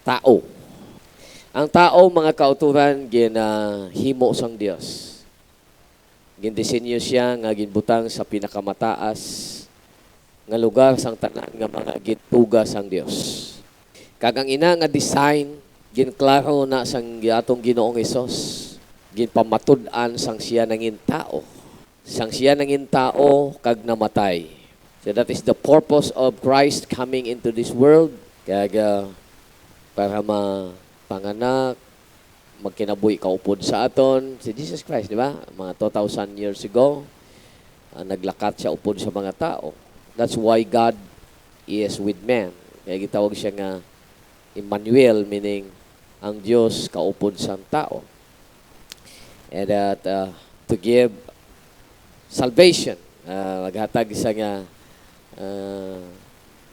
tao. Ang tao, mga kauturan, ginahimo sang Dios. Gindisenyo siya nga ginbutang sa pinakamataas nga lugar sang tanan nga mga gituga sang Dios. Kag ang ina nga design ginklaro na sang atong Ginoong Hesus. Ginpamatud-an sang siya nangin tao. Sang siya nangin tao kag namatay. So that is the purpose of Christ coming into this world. Kag para mapanganak, magkinabuhi kaupod sa aton si Jesus Christ, di ba? Mga 2,000 years ago, naglakat siya upod sa mga tao. That's why God is with man. Kaya gitawag siya nga Emmanuel, meaning ang Diyos kaupod sa tao. And that to give salvation, maghatag sa nga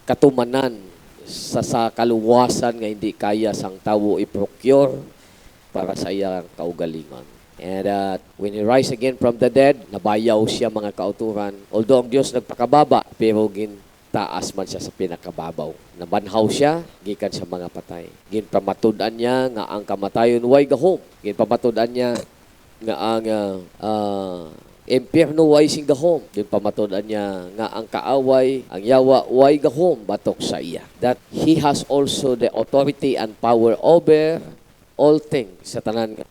katumanan sa kaluwasan nga hindi kaya sang tao i-procure para sa iyang kaugalingon. And when He rise again from the dead, nabayaw siya mga kauturan. Although ang Diyos nagpakababa, pero gintaas man siya sa pinakababaw. Nabanhaw siya, gikan sa mga patay. Ginpamatudan niya nga ang kamatayon way gahom. Ginpamatudan niya nga ang impyerno way sing gahom. Ginpamatudan niya nga ang kaaway, ang yawa way gahom batok sa iya. That He has also the authority and power over all things sa tanan nga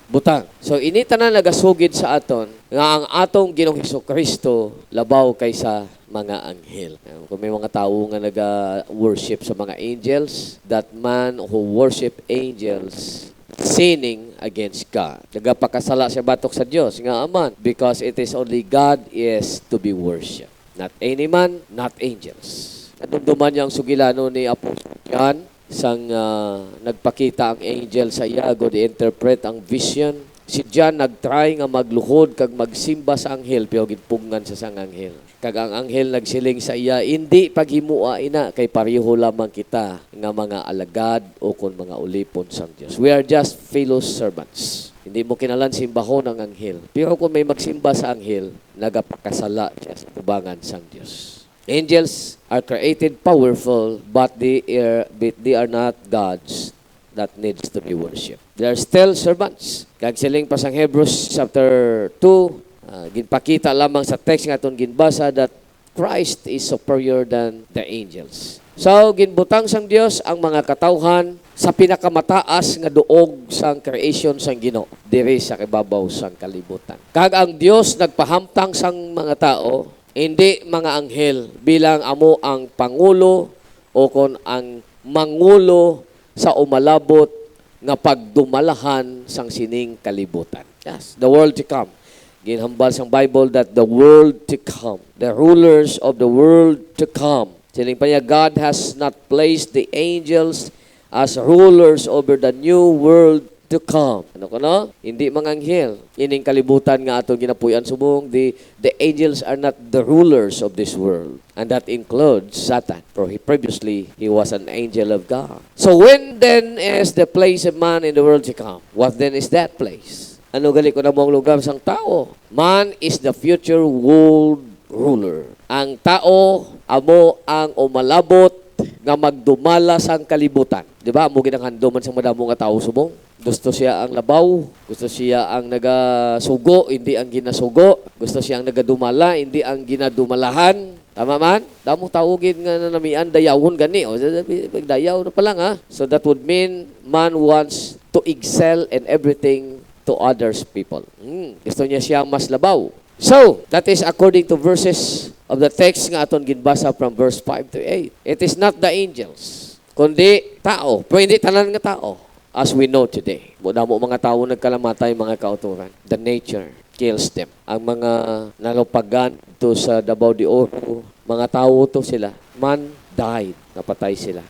butang. So ini tanan nagasugid sa aton nga ang atong Ginoong Hesukristo labaw kaysa mga anghel. Kung may mga tao nga naga-worship sa mga angels, that man who worship angels sinning against God. Nagapakasala siya batok sa Dios nga aman, because it is only God is to be worshipped. Not any man, not angels. Nadumduman niya ang sugilano ni Apostol John sang nagpakita ang angel sa iya, go di-interpret ang vision. Si John nagtry nga magluhod kag magsimba sa anghel, pero ginpugnan sa sang anghel. Kag ang anghel nagsiling sa iya, hindi paghimua ina, kay pareho lamang kita nga mga alagad o kon mga ulipon sang Dios. We are just fellow servants. Hindi mo kinalan simbahon ang anghel. Pero kung may magsimba sa anghel, nagapakasala siya sa tubangan sang Dios. Angels are created powerful, but they are not gods that needs to be worshipped. They are still servants. Kag siling pa sang Hebrews chapter 2, ginpakita lamang sa text nga aton ginbasa that Christ is superior than the angels. So, ginbutang sang Dios ang mga katawhan sa pinakamataas nga duog sang creation sang Ginoo diri sa kibabaw sang kalibutan. Kag ang Dios nagpahamtang sang mga tao, hindi mga anghel, bilang amo ang pangulo o kon ang mangulo sa umalabot nga pagdumalahan sang sining kalibutan. Yes, the world to come. Ginhambal sang Bible that the world to come, the rulers of the world to come. Siling pa niya, God has not placed the angels as rulers over the new world to come. Ano ko no? Hindi mga anghel. Ining kalibutan nga atong ginapuy-an subong, the angels are not the rulers of this world. And that includes Satan. For previously, he was an angel of God. So when then is the place of man in the world to come? What then is that place? Ano gali ko na mong lugar sang tao? Man is the future world ruler. Ang tao, amo ang umalabot nga magdumala sang kalibutan. Di ba? Amo ginanghandoman sang madamo nga tao subong. Gusto siya ang labaw, gusto siya ang nagasugo, hindi ang ginasugo. Gusto siya ang nagadumala, hindi ang ginadumalahan. Tama man? Damo tawagin nga na namian, dayawon gani. O, dayaw na pa lang ha. So that would mean man wants to excel in everything to others people. Gusto niya siya mas labaw. So, that is according to verses of the text nga aton ginbasa from verse 5 to 8. It is not the angels, kundi tao. Pero hindi tanan nga tao. As we know today, muna mo mga tao nagkalamatay, mga kauturan. The nature kills them. Ang mga nalupagan to sa Davao de Oro, mga tao to sila. Man died, napatay sila.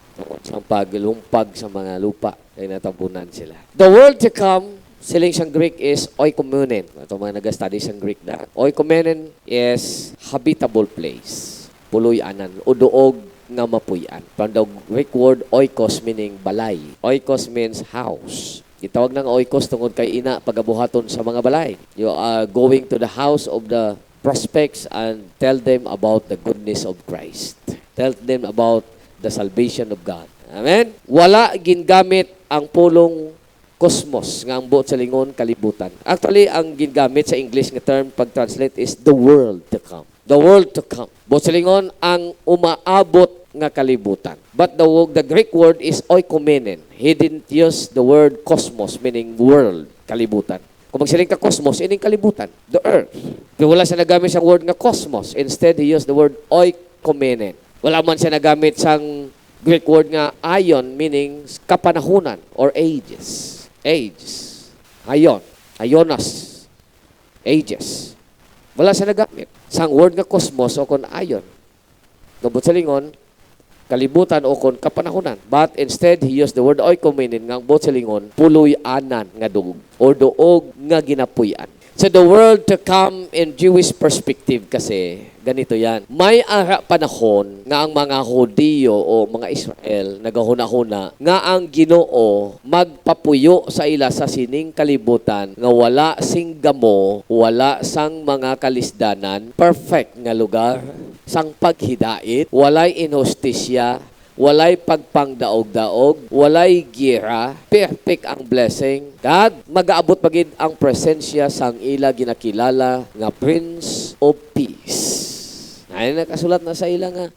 Ang paglumpag sa mga lupa, kaya natabunan sila. The world to come, siling sang Greek is oikoumenen. Ito mga nag-study sang Greek na. Oikoumenen is habitable place. Puloy-anan o duog nga mapuy-an. From the Greek word oikos meaning balay. Oikos means house. Gitawag ng oikos tungod kay ina pagabuhaton sa mga balay. You are going to the house of the prospects and tell them about the goodness of Christ. Tell them about the salvation of God. Amen? Wala gingamit ang pulong cosmos nga ang buot sa lingon kalibutan. Actually, ang gingamit sa English nga term pag-translate is the world to come. The world to come. Buot sa lingon ang umaabot nga kalibutan. But the Greek word is oikoumenen. He didn't use the word cosmos, meaning world, kalibutan. Kung magsiling ka cosmos, ining kalibutan, the earth. Pero wala siya nagamit siyang word nga cosmos. Instead, he used the word oikoumenen. Wala man siya nagamit sang Greek word nga aion, meaning kapanahunan or ages. Ages. Aion. Aionas. Ages. Wala siya nagamit. Sang word nga cosmos o kon aion. Gabot sa lingon, kalibutan o kon kapanahunan. But instead, he used the word oikoumenen nga ang buot sa lingon, puloy-anan nga duog or doog nga ginapuy-an. So the world to come in Jewish perspective kasi, ganito yan. May ara panahon nga ang mga Hudiyo o mga Israel nagahuna-huna nga ang Ginoo magpapuyo sa ila sa sining kalibutan nga wala sing gamo, wala sang mga kalisdanan, perfect nga lugar, sang paghidait, walay inhustisya, walay pagpangdaog-daog, walay gira, perfect ang blessing. Kag mag-aabot pagid ang presensya sang ila ginakilala nga Prince of Peace. Ay nakasulat na sa ila nga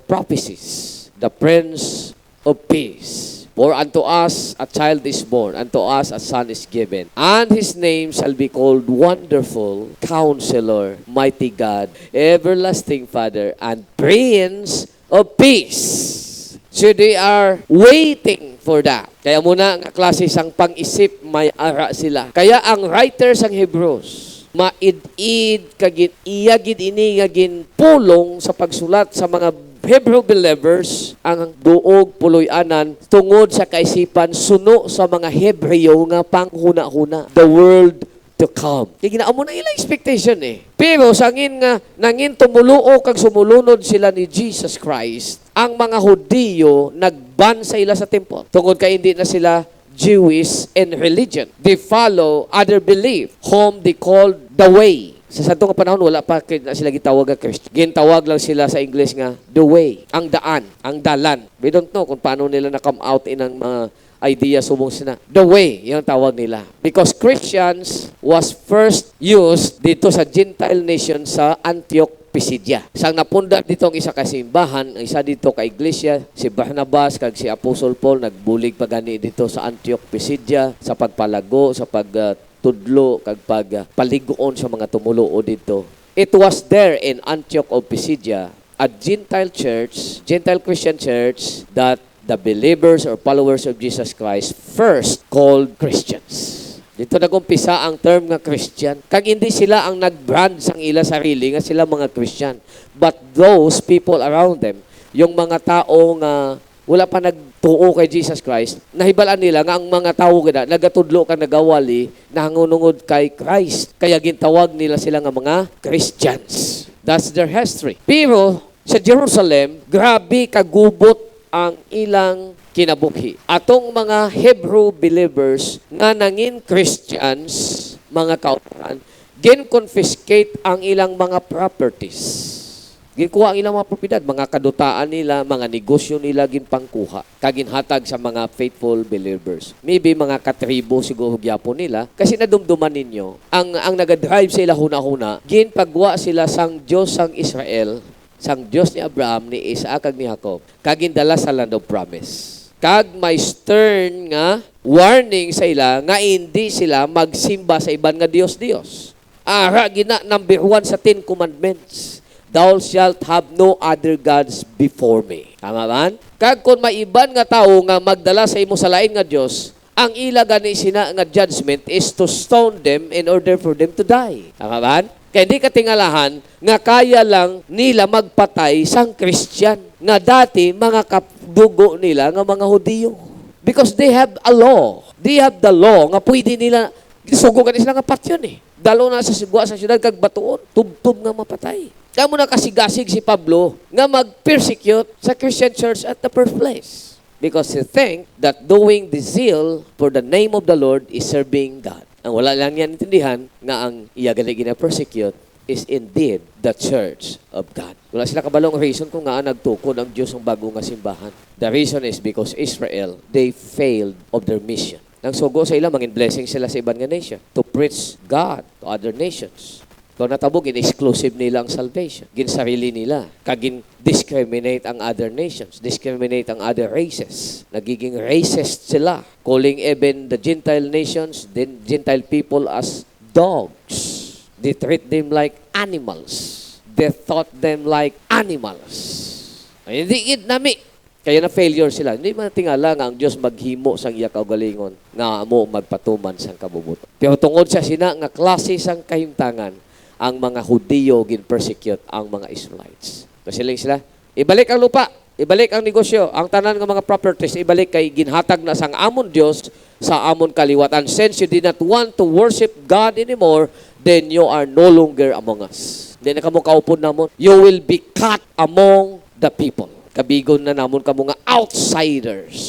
prophecies. The Prince of Peace. For unto us a child is born, unto us a son is given, and his name shall be called Wonderful, Counselor, Mighty God, Everlasting Father, and Prince of Peace. So they are waiting for that. Kaya muna ang klase sang pang-isip, may ara sila. Kaya ang writers ng Hebrews, maid-id kagin iyagid ini ngagin pulong sa pagsulat sa mga Hebrew believers ang duog puloy-anan tungod sa kaisipan suno sa mga Hebreo nga panghuna-huna. The world to come. Kaya ginaamo na ilang expectation eh. Pero sangin nga, nangin tumuluo kag sumulunod sila ni Jesus Christ, ang mga Hudiyo nagban sa ila sa temple. Tungod kay hindi na sila Jewish in religion. They follow other belief, whom they called the way. Sa santo nga panahon, wala pa na sila gitawag nga Christian. Gintawag lang sila sa English nga the way, ang daan, ang dalan. We don't know kung paano nila na-come out in ang mga idea subong sina. The way, yung tawag nila. Because Christians was first used dito sa Gentile nation sa Antioch, Pisidia. Sang napunda dito ang isa ka simbahan, ang isa dito ka iglesia, si Barnabas kag si Apostle Paul nagbulig pagani dito sa Antioch, Pisidia sa pagpalago, sa pagtudlo kag pagpaligoon sa mga tumuluo dito. It was there in Antioch of Pisidia, a Gentile church, Gentile Christian church that the believers or followers of Jesus Christ first called Christians. Dito nagumpisa ang term nga Christian. Kag hindi sila ang nag-brand sang ila sarili nga sila mga Christian. But those people around them, yung mga tao nga wala pa nagtuo kay Jesus Christ, nahibalaan nila nga ang mga tao gada nagatudlo kag nagawali nangunungod kay Christ. Kaya gintawag nila sila nga mga Christians. That's their history. Pero sa Jerusalem, grabe kagubot ang ilang kinabuhi. Atong mga Hebrew believers nga nangin Christians, mga kauturan, gin-confiscate ang ilang mga properties. Ginkuha ang ilang mga propiedad, mga kadutaan nila, mga negosyo nila ginpangkuha, kaginhatag sa mga faithful believers. Maybe mga katribo siguro gyapon nila, kasi nadumduman ninyo, ang nagadrive sa ila huna-huna, ginpagwa sila sang Diyos sang Israel, sang Diyos ni Abraham, ni Isaac, kag ni Jacob, kagindala sa land of promise. Kag may stern nga warning sa ila nga hindi sila magsimba sa iban nga Dios-Dios. Ara gina number 1 sa 10 commandments. Thou shalt have no other gods before me. Tama ba? Kag kung may iban nga tao nga magdala sa imo sa lain nga Dios, ang ila gani sina nga judgment is to stone them in order for them to die. Tama ba? Kaya hindi katingalahan nga kaya lang nila magpatay sang Christian nga dati mga kapdugo nila nga mga Hudiyo. Because they have a law. They have the law nga pwede nila, sugugan sila nga patyon eh. Dalo na sa sigwa sa syudad kag batuon, tubtub nga mapatay. Kaya mo nakasigasig si Pablo nga mag-persecute sa Christian church at the first place. Because he think that doing the zeal for the name of the Lord is serving God. Ang wala lang niya intindihan nga ang iya gali gina-persecute is indeed the church of God. Wala sila kabalong reason kung nga nagtukod ang Diyos ng bago nga simbahan. The reason is because Israel, they failed of their mission. Nang sugo sa ila, mangin blessing sila sa ibang nga nation to preach God to other nations. Kung natabo, gin-exclusive nila ang salvation. Gin-sarili nila. Kagin-discriminate ang other nations. Discriminate ang other races. Nagiging racist sila. Calling even the Gentile nations, then Gentile people as dogs. They treat them like animals. They thought them like animals. Ay, hindi nami. Kaya na failure sila. Hindi man tingala nga ang Diyos maghimo sang iya kaugalingon nga mo magpatuman sang kabubuto. Pero tungod sa sina nga klase sang kahimtangan, ang mga Hudiyo gin-persecute ang mga Israelites. Kasi lang sila, ibalik ang lupa, ibalik ang negosyo, ang tanan ng mga properties, ibalik kay ginhatag na sang amon Diyos sa amon kaliwatan. Since you did not want to worship God anymore, then you are no longer among us. Hindi na kamo kaupod namon. You will be cut among the people. Kabigon na namon kamo nga outsiders.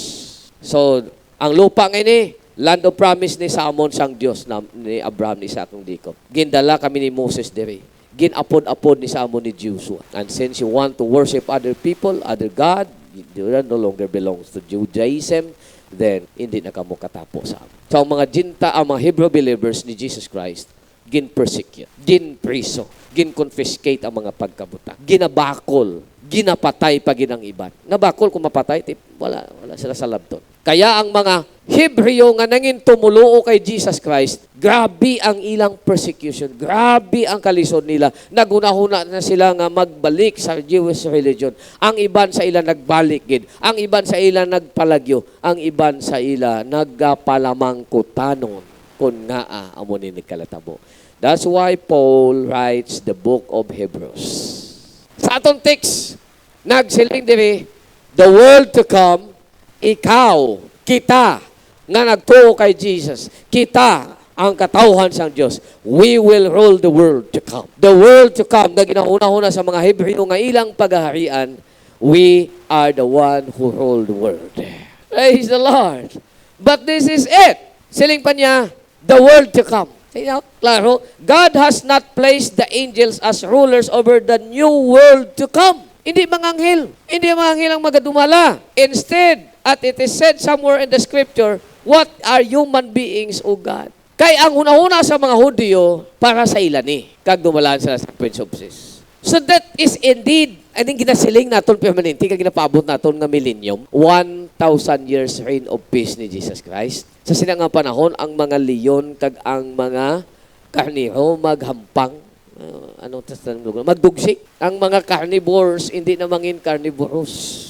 So, ang lupa ngayon land of promise ni sa amon sang Dios ni Abraham ni Isaac ng Jacob. Gindala kami ni Moses diri. Ginapod-apod ni sa amon ni Joshua. And since you want to worship other people, other God, you no longer belongs to Judaism, then hindi na kamo katapo sa amon. So ang mga Hebrew believers ni Jesus Christ, gin-persecute, gin-priso, gin-confiscate ang mga pagkabuta, ginabakol, ginapatay pa ginang iban. Nabakol kung mapatay, wala sila sa labton. Kaya ang mga Hebreo nga nangin tumuluo kay Jesus Christ, grabe ang ilang persecution, grabe ang kalisod nila. Nagunahuna na sila nga magbalik sa Jewish religion. Ang iban sa ila nagbalik gid, ang iban sa ila nagpalagyo, ang iban sa ila nagpalamangkutanon kun ngaa amo ni kalatabo. That's why Paul writes the book of Hebrews. Sa atong text, nagsiling diri, the world to come, ikaw, kita, nga nagtuo kay Jesus, kita ang katawhan sang Dios. We will rule the world to come. The world to come, na ginauna-una sa mga Hebreo nga ilang paghaharian, we are the one who rule the world. Praise the Lord. But this is it. Siling pa niya, the world to come. Klaro, God has not placed the angels as rulers over the new world to come. Hindi mga anghel. Hindi mga anghel ang magadumala. Instead, at it is said somewhere in the scripture, what are human beings, O God? Kay ang hunahuna sa mga Hudyo para sa ilan ni. Kag dumalaan sila sa Prince of Peace. So that is indeed, aning ginasiling naton permanente, kag ginapaabot naton nga millennium, 1,000 years reign of peace ni Jesus Christ. Sa sinang nga panahon, ang mga leon kag ang mga karniho maghampang, magdugsik. Ang mga carnivores, hindi na mangin carnivorous.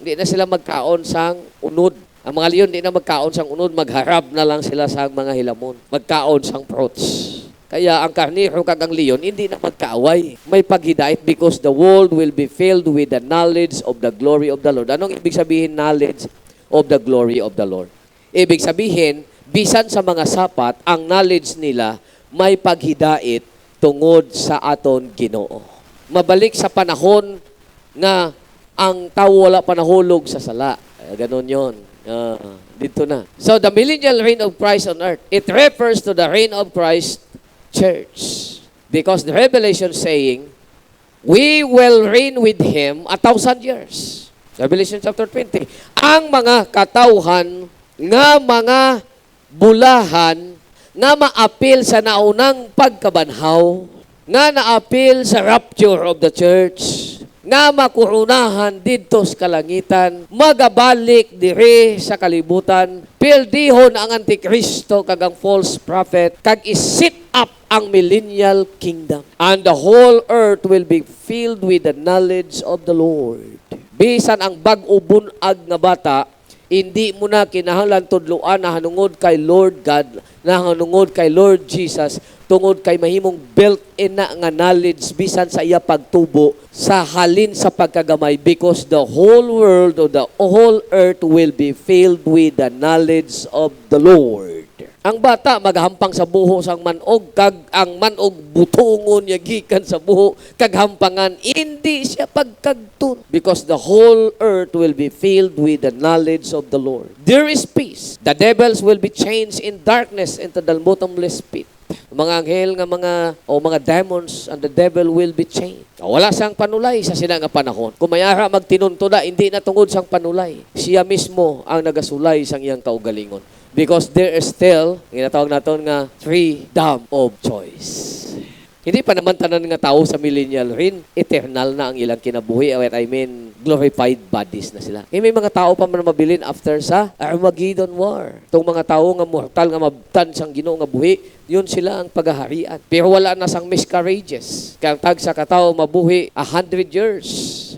Hindi na sila magkaon sang unod. Ang mga leon, hindi na magkaon sang unod, magharap na lang sila sa mga hilamon. Magkaon sang fruits. Kaya ang karniro kag ang leon, hindi na magkaaway. May paghidait because the world will be filled with the knowledge of the glory of the Lord. Anong ibig sabihin knowledge of the glory of the Lord? Ibig sabihin, bisan sa mga sapat, ang knowledge nila may paghidait tungod sa aton Ginoo. Mabalik sa panahon nga ang tao wala pa nahulog sa sala. Ganon yon. Dito na. So the millennial reign of Christ on earth, it refers to the reign of Christ church. Because the Revelation saying, we will reign with Him 1,000 years. Revelation chapter 20. Ang mga katawhan nga mga bulahan nga maapil sa naunang pagkabanhaw, nga naapil sa rapture of the church, nga makurunahan dito sa kalangitan, magabalik diri sa kalibutan, pildihon ang Antikristo kag ang false prophet, kag isit up ang millennial kingdom. And the whole earth will be filled with the knowledge of the Lord. Bisan ang bag-o bunag nga bata, hindi mo na kinahanglan tudluan na hanungod kay Lord God, na hanungod kay Lord Jesus, tungod kay mahimong built-in na nga knowledge bisan sa iya pagtubo sa halin sa pagkagamay, because the whole world or the whole earth will be filled with the knowledge of the Lord. Ang bata maghampang sa buho sang manog, kag ang manog butungon niya gikan sa buho kag hampangan, hindi siya pagkagtun, because the whole earth will be filled with the knowledge of the Lord. There is peace. The devils will be changed in darkness into the bottomless pit. Mga anghel nga mga demons and the devil will be chained. Wala siyang panulay sa sina nga panahon. Kung mayara magtinuntuda, hindi na tungod sang panulay. Siya mismo ang nagasulay sang iyang kaugalingon. Because there is still, ginatawag naton nga, freedom of choice. Hindi pa naman tanan nga tao sa millennial rin, eternal na ang ilang kinabuhi. I mean, glorified bodies na sila. May mga tao pa man mabilin after sa Armageddon War. Itong mga tao nga mortal nga mabtan sang Ginoo nga buhi, yun sila ang paghaharian. Pero wala na sang miscarriages. Kaya ang tag sa katao mabuhi 100 years.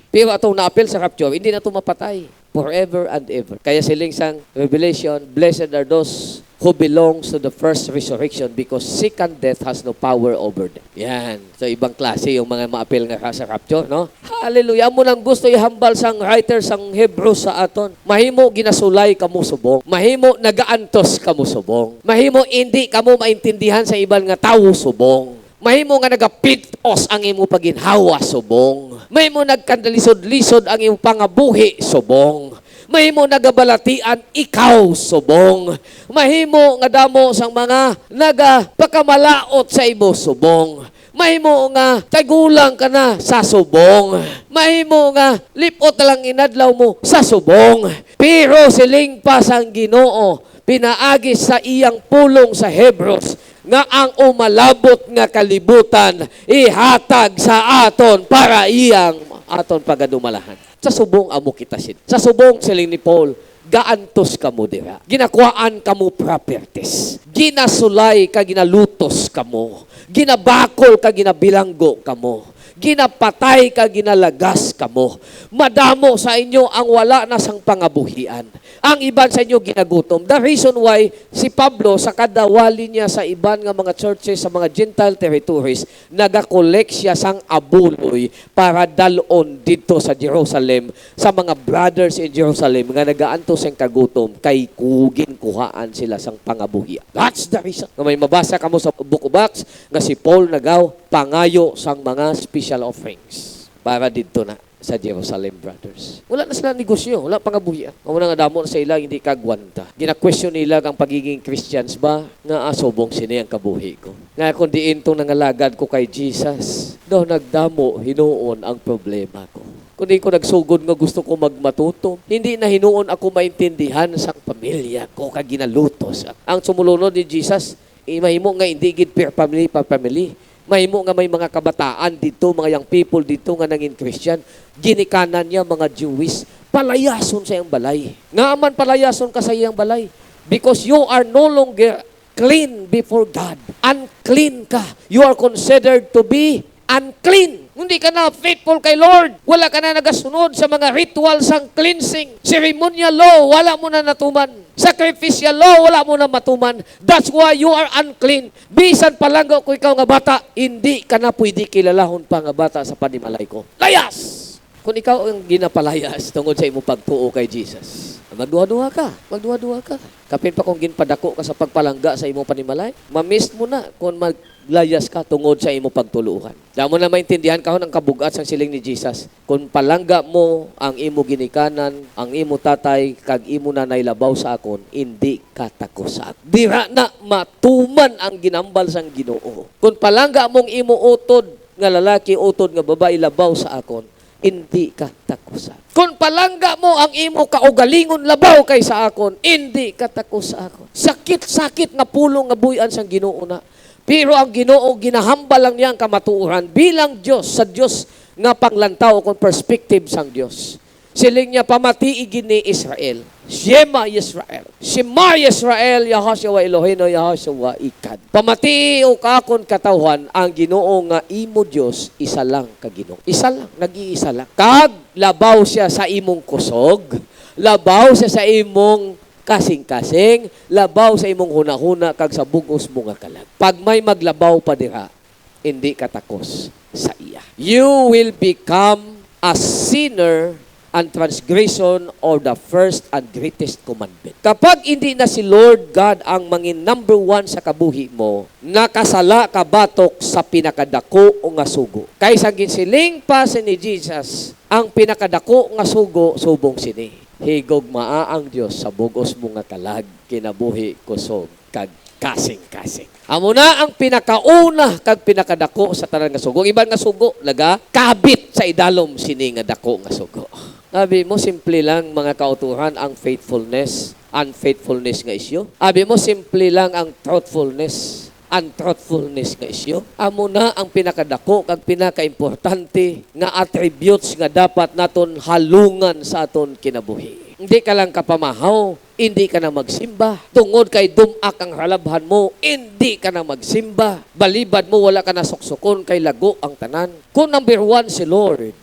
Pero atong naapil sa rapture, hindi na ito mapatay. Forever and ever. Kaya siling sang Revelation, blessed are those who belongs to the first resurrection because second death has no power over them. Yan. So, ibang klase yung mga maapil nga sa rapture, no? Hallelujah. Mo nang gusto ihambal sang writer sang Hebrews sa aton. Mahimo ginasulay kamo subong. Mahimo nagaantos kamo subong. Mahimo hindi kamo maintindihan sa iban nga tawo subong. Mahimo nga nagapitos ang imo paginhawa subong. Mahimo nagkandalisod-lisod ang imo pangabuhi subong. Mahimo nagabalatian ikaw subong. Mahimo nga damo sang mga nagapakamalaot sa imo subong. Mahimo nga tagulang ka na sa subong. Mahimo nga lipot na lang inadlaw mo sa subong. Pero siling pa sang Ginoo pinaagi sa iyang pulong sa Hebrews nga ang umalabot nga kalibutan ihatag sa aton para iyang aton pagadumalahan. Sa subong amo kita sin. Sa subong siling ni Paul, gaantos kamo dira. Ginakuhaan kamo properties. Ginasulay ka ginalutos kamo. Ginabakol ka ginabilanggo kamo. Ginapatay ka ginalagas kamo. Madamo sa inyo ang wala na sang pangabuhian. Ang iban sa inyo ginagutom. The reason why si Pablo sa kadawali niya sa iban nga mga churches sa mga Gentile territories, nagakolek siya sang abuloy para dalon dito sa Jerusalem sa mga brothers in Jerusalem nga nagaanto sang kagutom kay kugin kuhaan sila sang pangabuhian. That's the reason. Nga may mabasa kamo sa Book of Acts nga si Paul nagaw pangayo sang mga special offerings para dito na sa Jerusalem, brothers. Wala na sila negosyo, wala pangabuhian. Ang mga damo sa ila hindi kagwanta. Gina-question nila ang pagiging Christians ba nga asobong sini ang kabuhi ko. Nga kung diin itong nangalagad ko kay Jesus, daw nagdamo, hinuon ang problema ko. Kung di ko nagsugod nga gusto ko magmatuto, hindi na hinuon ako maintindihan sa pamilya ko kag ginalutos. Ang sumulunod ni Jesus, mahimo nga hindi gid per family pa family. Mahimo nga may mga kabataan dito, mga young people dito nga nangin Christian, ginikanan niya mga Jewish, palayason sa iyang balay. Nga man palayason ka sa iyang balay because you are no longer clean before God. Unclean ka. You are considered to be unclean. Hindi ka na faithful kay Lord. Wala ka na nagasunod sa mga rituals ang cleansing. Ceremonial law, wala mo na natuman. Sacrificial law, wala mo na matuman. That's why you are unclean. Bisan palangga ko ikaw nga bata, hindi ka na pwede kilalahon pa nga bata sa panimalay ko. Layas! Kung ikaw ang ginapalayas tungod sa imo pagtuo kay Jesus, magduha-duha ka. Magduha-duha ka. Kapin pa kung ginpadako ka sa pagpalangga sa imo panimalay, mamiss mo na kung maglayas ka tungod sa imo pagtuluhan. Damo na maintindihan ka ng kabugat sang siling ni Jesus. Kung palangga mo ang imo ginikanan, ang imo tatay, kag imo nanay labaw sa akon, hindi ka takosak. Dira na matuman ang ginambal sang Ginoo. Kung palangga mong imo utod nga lalaki, utod nga babae labaw sa akon, hindi ka takusa. Kung palangga mo ang imo kaugalingon labaw kay sa akon, hindi ka takusa akon. Sakit-sakit nga pulong nga buyan sang Ginoo na. Pero ang Ginoo ginahambal lang niya ang kamatuoran bilang Dios sa Dios nga panglantaw kung perspective sang Dios. Siling niya pamatii gini Israel. Shema Yisrael. Shema Yisrael, Yahasyua Elohino, Yahasyua Ikad. Pamatii o kakon katawhan ang Ginoo nga imo Dios, isa lang ka Ginoo. Isa lang, nag-iisa lang. Kag labaw siya sa imong kusog, labaw siya sa imong kasing-kasing, labaw sa imong hunahuna kag sa bugos mo nga kalag. Pag may maglabaw pa dira, hindi ka takos sa iya. You will become a sinner and transgression or the first and greatest commandment. Kapag hindi na si Lord God ang mangin number one sa kabuhi mo, nakasala ka batok sa pinakadako o nga sugo. Kaysa ginsiling pa si ni Jesus, ang pinakadako nga sugo, subong sini. Higog maa ang Diyos sa bugos mo nga kalag, kinabuhi, kusog, kag kasing-kasing. Amo na ang pinakauna kag pinakadako sa tanan nga sugo. Iban nga sugo laga kabit sa idalom sini nga dako nga sugo. Abi mo simple lang mga kautuhan ang faithfulness, unfaithfulness nga isyo. Abi mo simple lang ang truthfulness, untruthfulness nga isyo. Amo na ang pinakadako kag pinakaimportante nga attributes nga dapat naton halungan sa aton kinabuhi. Hindi ka lang kapamahaw, hindi ka na magsimba. Tungod kay dumak ang halabhan mo, hindi ka na magsimba. Balibad mo, wala ka na suksukon kay lago ang tanan. Kung number one si Lord,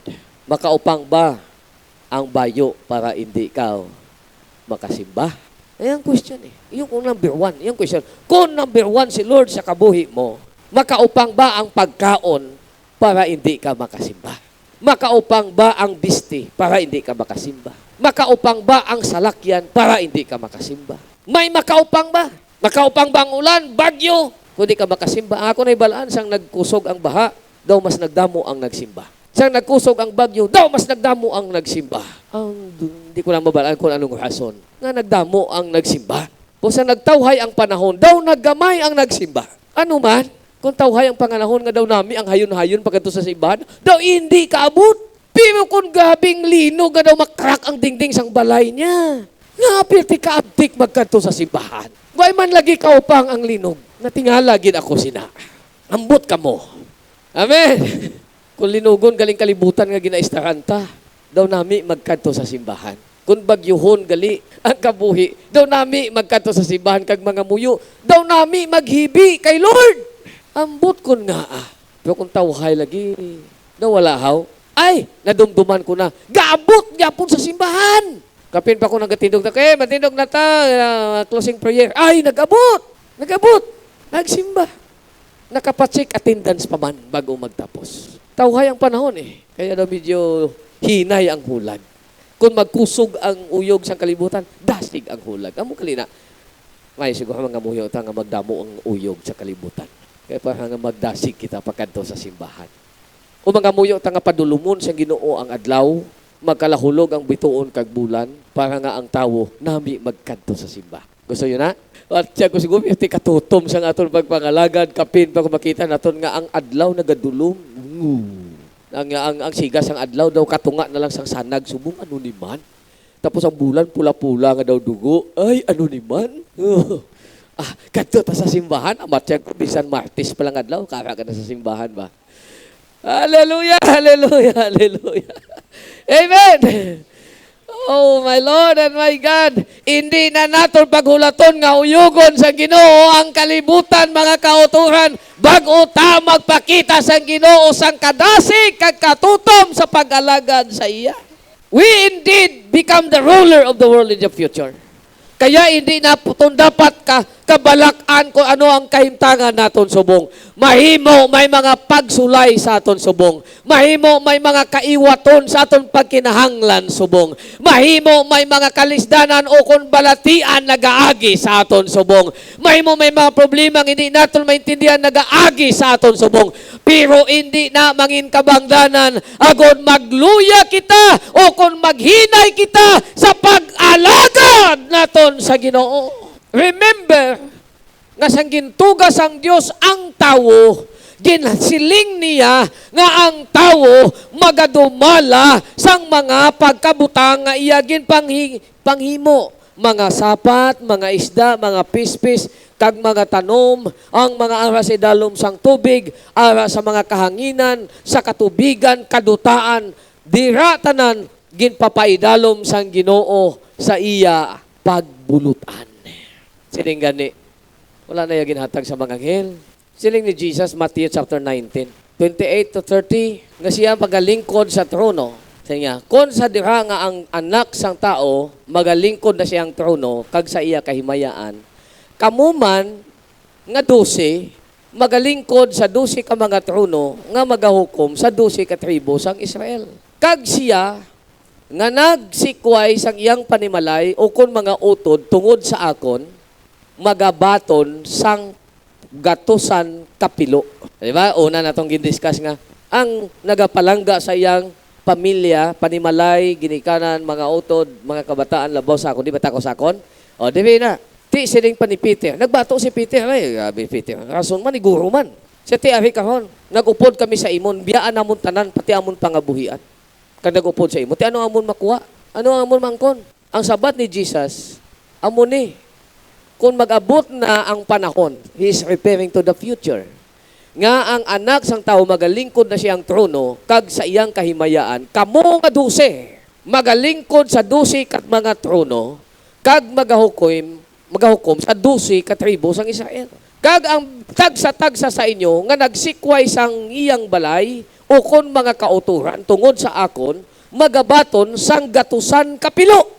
makaupang ba ang bayo para hindi ka makasimba? Ayan question eh. Yung kung number one, yung question. Kung number one si Lord sa kabuhi mo, makaupang ba ang pagkaon para hindi ka makasimba? Makaupang ba ang bisti para hindi ka makasimba? Makaupang ba ang salakyan para hindi ka makasimba? May makaupang ba? Makaupang ba ang ulan, bagyo, kung hindi ka makasimba? Ako na ibalaan, sang nagkusog ang baha, daw mas nagdamo ang nagsimba. Sang nagkusog ang bagyo, daw mas nagdamo ang nagsimba. Hindi ko lang mabalaan kung anong rason. Nga nagdamo ang nagsimba. O sa nagtawhay ang panahon, daw naggamay ang nagsimba. Ano man? Kung tawhay ang panganahon nga daw nami ang hayon-hayon pagkanto sa simbahan, daw hindi kaabot. Pero kung gabing linog nga daw makrak ang dingding sang balay niya. Nga pirti kaabdik magkanto sa simbahan. Way man lagi kaupang ang linog. Natingala gid ako sina. Ambot ka mo. Amen. Kung linugon galing kalibutan nga ginaistaranta, daw nami magkanto sa simbahan. Kung bagyuhon gali ang kabuhi, daw nami magkanto sa simbahan kag mga muyo, daw nami maghibi kay Lord. Ambot kun nga Pero kung tawhay lagi, daw wala haw, ay, nadumduman ko na, gaabot gyapon sa simbahan. Kapin pa ko nagatindog na, matindog na ta, closing prayer. Ay, nag-abot, nagsimba. Nakapatsik attendance pa man bago magtapos. Tawhay ang panahon eh. Kaya daw medyo hinay ang hulag. Kung magkusog ang uyog sa kalibutan, dasig ang hulag. Amo kalina, may siguro mga muyo nga magdamo ang uyog sa kalibutan. Kaya parang magdasig kita pagkanto sa simbahan. O mga muyo nga padulumon sa Ginoo ang adlaw, magkalahulog ang bituon kag bulan, para nga ang tawo nami magkanto sa simba. Gusto nyo na? At siya ko siguro, iti katutom sa aton pagpangalagad, kapin pa kung makita naton nga ang adlaw nagadulom. Ang sigas ang adlaw daw katunga na lang sang sanag, subong ano ni man. Tapos ang bulan pula-pula nga daw dugo, ay ano ni man. Kadto ta sa simbahan, amat siya ko, bisan Martes pa lang adlaw, kara ka na sa simbahan ba? Hallelujah, hallelujah, hallelujah. Amen. Oh, my Lord and my God, hindi na naton paghulaton nga uyugon sa Ginoo ang kalibutan, mga kauturan, bago ta magpakita sa Ginoo sang kadasig kag katutom sa pag-alagad sa iya. We indeed become the ruler of the world in the future. Kaya hindi na puton dapat kabalakan kung ano ang kahimtangan naton subong. Mahimo may mga pagsulay sa aton subong. Mahimo may mga kaiwaton sa aton pagkinahanglan subong. Mahimo may mga kalisdanan o kung balatian nagaagi sa aton subong. Mahimo may mga problema hindi naton maintindihan nagaagi sa aton subong. Pero hindi na mangin kabangdanan agon magluya kita o kung maghinay kita sa pag-alagad naton sa Ginoo. Remember, nga sang gintugas ang Dios ang tawo, ginsiling niya nga ang tawo magadumala sang mga pagkabutang nga iya panghimo, mga sapat, mga isda, mga pispis, kag mga tanom, ang mga ara sa dalom sang tubig, ara sa mga kahanginan, sa katubigan, kadutaan, dira tanan ginpapaidalom sang Ginoo sa iya pagbulutan. Siling gani, wala na yung ginhatag sa mga anghel. Siling ni Jesus, Matthew chapter 19, 28 to 30, nga siya magalingkod sa trono. Siya, kung sa diha nga ang anak sang tao, magalingkod na siyang trono, kag sa iya kahimayaan, kamuman, nga 12, magalingkod sa 12 ka mga trono, nga magahukom sa 12 ka tribo sang Israel. Kag siya, nga nagsikway sang iyang panimalay, o kung mga utod, tungod sa akon, magabaton sang gatusan kapilo. Diba? Una na itong gindiscuss nga, ang nagapalangga sa iyang pamilya, panimalay, ginikanan, mga utod, mga kabataan, labaw sa akon. Di ba tako sa akon? O, di ba na? Ti siling pa ni Peter. Nagbato si Peter. Ay, grabe Peter. Rason man, iguro man. Siya ti ari karon. Nagupod kami sa imon. Biyaan namon tanan, pati amon pangabuhian. Kag nagupod sa imon. Ti ano amon makuha? Ano amon mangkon? Ang sabat ni Jesus, amon ni. Kung mag-abot na ang panahon, He is referring to the future. Nga ang anak sang tao magalingkod na siyang trono, kag sa iyang kahimayaan, kamo nga 12, magalingkod sa 12 kat mga trono, kag magahukom sa 12 katribo sang Israel. Kag ang tagsa-tagsa sa inyo nga nagsikway sang iyang balay o kon mga kauturan tungod sa akon magabaton sang gatusan kapilo.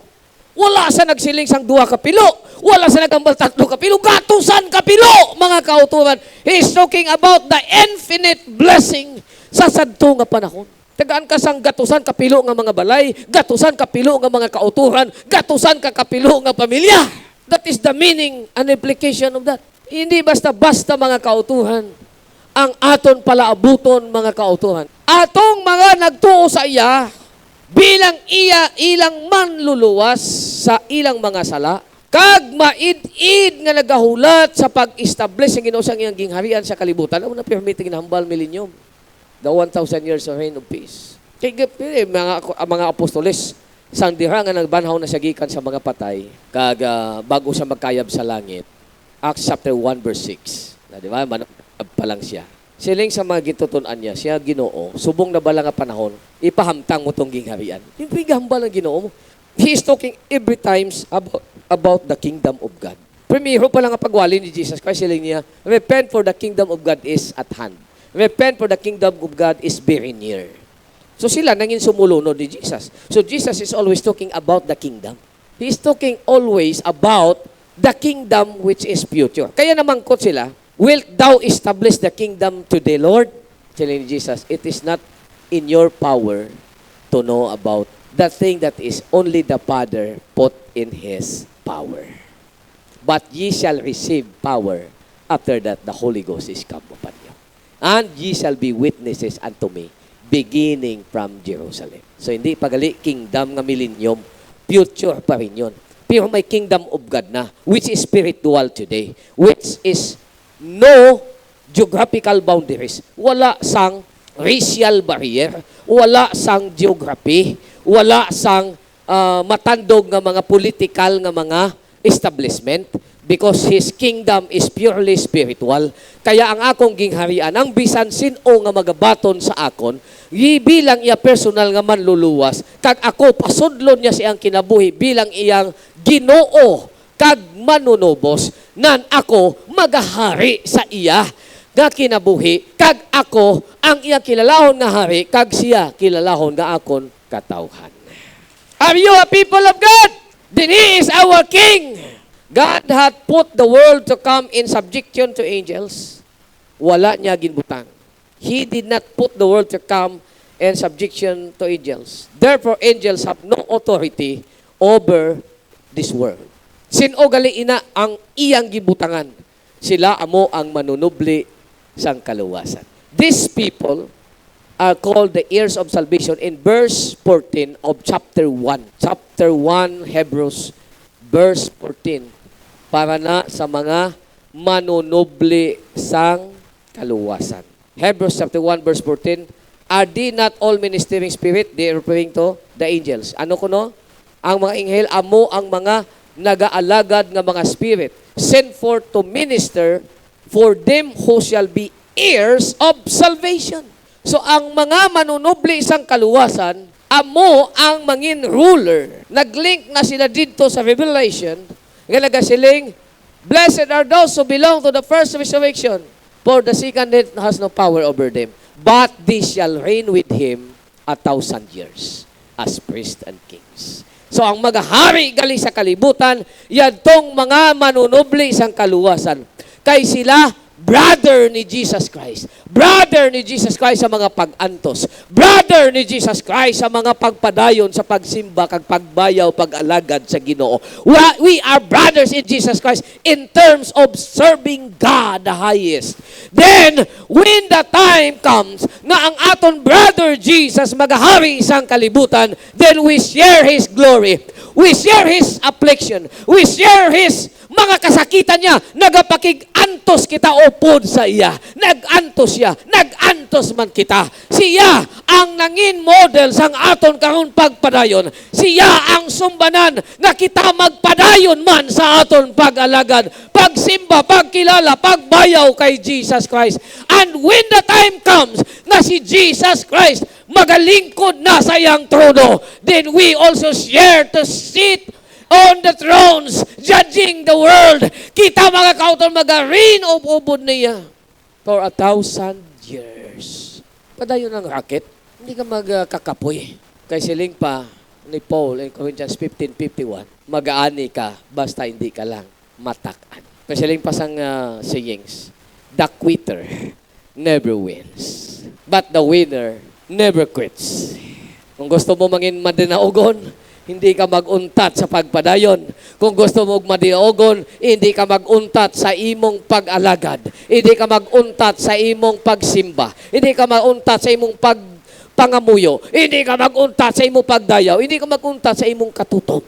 Wala sa nagsiling sang 2 kapilo. Wala sa nagambal 3 kapilo. Gatusan kapilo, mga kauturan. He's talking about the infinite blessing sa sadto nga panahon. Tagaan ka sang gatusan kapilo nga mga balay, gatusan kapilo nga mga kauturan, gatusan ka kapilo nga pamilya. That is the meaning and implication of that. Hindi basta-basta mga kautuhan ang aton palaabuton mga kautuhan. Atong mga nagtuo sa iya bilang ilang manluluwas sa ilang mga sala, kag maid-id nga nagahulat sa pag-establish ng Ginoo sang iyang gingharian sa kalibutan. Amo na permitting hambal millennium. The 1,000 years of reign of peace. Kaya mga apostoles, sang dira nga nagbanhaw na siya gikan sa mga patay, kag bago siya magkayab sa langit. Acts chapter 1 verse 6. Di ba? Manab pa lang siya. Siling sa mga gitutunan niya, siya Ginoo, subong na bala nga panahon, ipahamtang mo tong gingharian. Yung pigahambal ng Ginoo mo. He is talking every times about the kingdom of God. Primero pa lang ang pagwali ni Jesus Christ, siling niya, repent for the kingdom of God is at hand. Repent for the kingdom of God is very near. So sila nangin sumulunod ni Jesus. So Jesus is always talking about the kingdom. He is talking always about the kingdom which is future. Kaya naman ko sila, wilt thou establish the kingdom today, Lord? Sila ni Jesus, it is not in your power to know about the thing that is only the Father put in His power. But ye shall receive power after that the Holy Ghost is come upon you. And ye shall be witnesses unto me, beginning from Jerusalem. So hindi pagali kingdom nga millennium, future pa rin yun. Pero may kingdom of God na, which is spiritual today, which is no geographical boundaries. Wala sang racial barrier, wala sang geography, wala sang matandog nga mga political nga mga establishment, because His kingdom is purely spiritual. Kaya ang akong gingharian, ang bisan sino nga magabaton sa akon, bilang iya personal nga manluluwas, kag ako pasudlon niya siyang kinabuhi bilang iyang Ginoo kag manunubos, nan ako magahari sa iya nga kinabuhi, kag ako ang iyang kilalahon nga hari, kag siya kilalahon nga akon katawhan. Are you a people of God? Then He is our King. God hath put the world to come in subjection to angels. Wala niya ginbutang. He did not put the world to come in subjection to angels. Therefore, angels have no authority over this world. Sino gali ina ang iyang gibutangan? Sila amo ang manunubli sang kaluwasan. These people are called the heirs of salvation in verse 14 of chapter 1. Chapter 1, Hebrews, verse 14. Para na sa mga manunubli sang kaluwasan. Hebrews chapter 1, verse 14. Are they not all ministering spirit? They are referring to the angels. Ano kuno? Ang mga anghel, amo ang mga nagaalagad nga mga spirit, sent forth to minister for them who shall be heirs of salvation. So ang mga manunubli sang kaluwasan, amo ang mangin ruler. Naglink na sila dito sa Revelation, nga nagasiling, blessed are those who belong to the first resurrection, for the second death has no power over them. But they shall reign with Him 1,000 years as priests and kings. So ang magahari gali sa kalibutan, yan tong mga manunubli sang kaluwasan. Kay sila, brother ni Jesus Christ. Brother ni Jesus Christ sa mga pag-antos. Brother ni Jesus Christ sa mga pagpadayon sa pagsimba, kag pagbayaw, pag-alagad sa Ginoo. We are brothers in Jesus Christ in terms of serving God the highest. Then, when the time comes na ang aton brother Jesus magahari isang kalibutan, then we share His glory. We share His affliction. We share His mga kasakitan niya. Nagapakig-antos kita upod sa iya. Nag-antos siya. Nag-antos man kita. Siya ang nangin model sang aton karon pagpadayon. Siya ang sumbanan nga kita magpadayon man sa aton pag-alagad, pagsimba, pagkilala, pagbayaw kay Jesus Christ. And when the time comes na si Jesus Christ magalingkod na sa iyang trono, then we also share to sit on the thrones, judging the world. Kita mga kauton mag-reign of ubod niya for 1,000 years. Padayon ang racket, hindi ka magkakapoy. Kay siling pa ni Paul in Corinthians 15:51, mag-aani ka basta hindi ka lang matakan. Kay siling pa sang sayings, the quitter never wins, but the winner never quits. Kung gusto mo mangin madinaogon, hindi ka mag-untat sa pagpadayon. Kung gusto mo madinaogon, hindi ka mag-untat sa imong pag-alagad. Hindi ka mag-untat sa imong pagsimba. Hindi ka mag-untat sa imong pangamuyo. Hindi ka mag-untat sa imong pagdayaw. Hindi ka mag-untat sa imong katutob.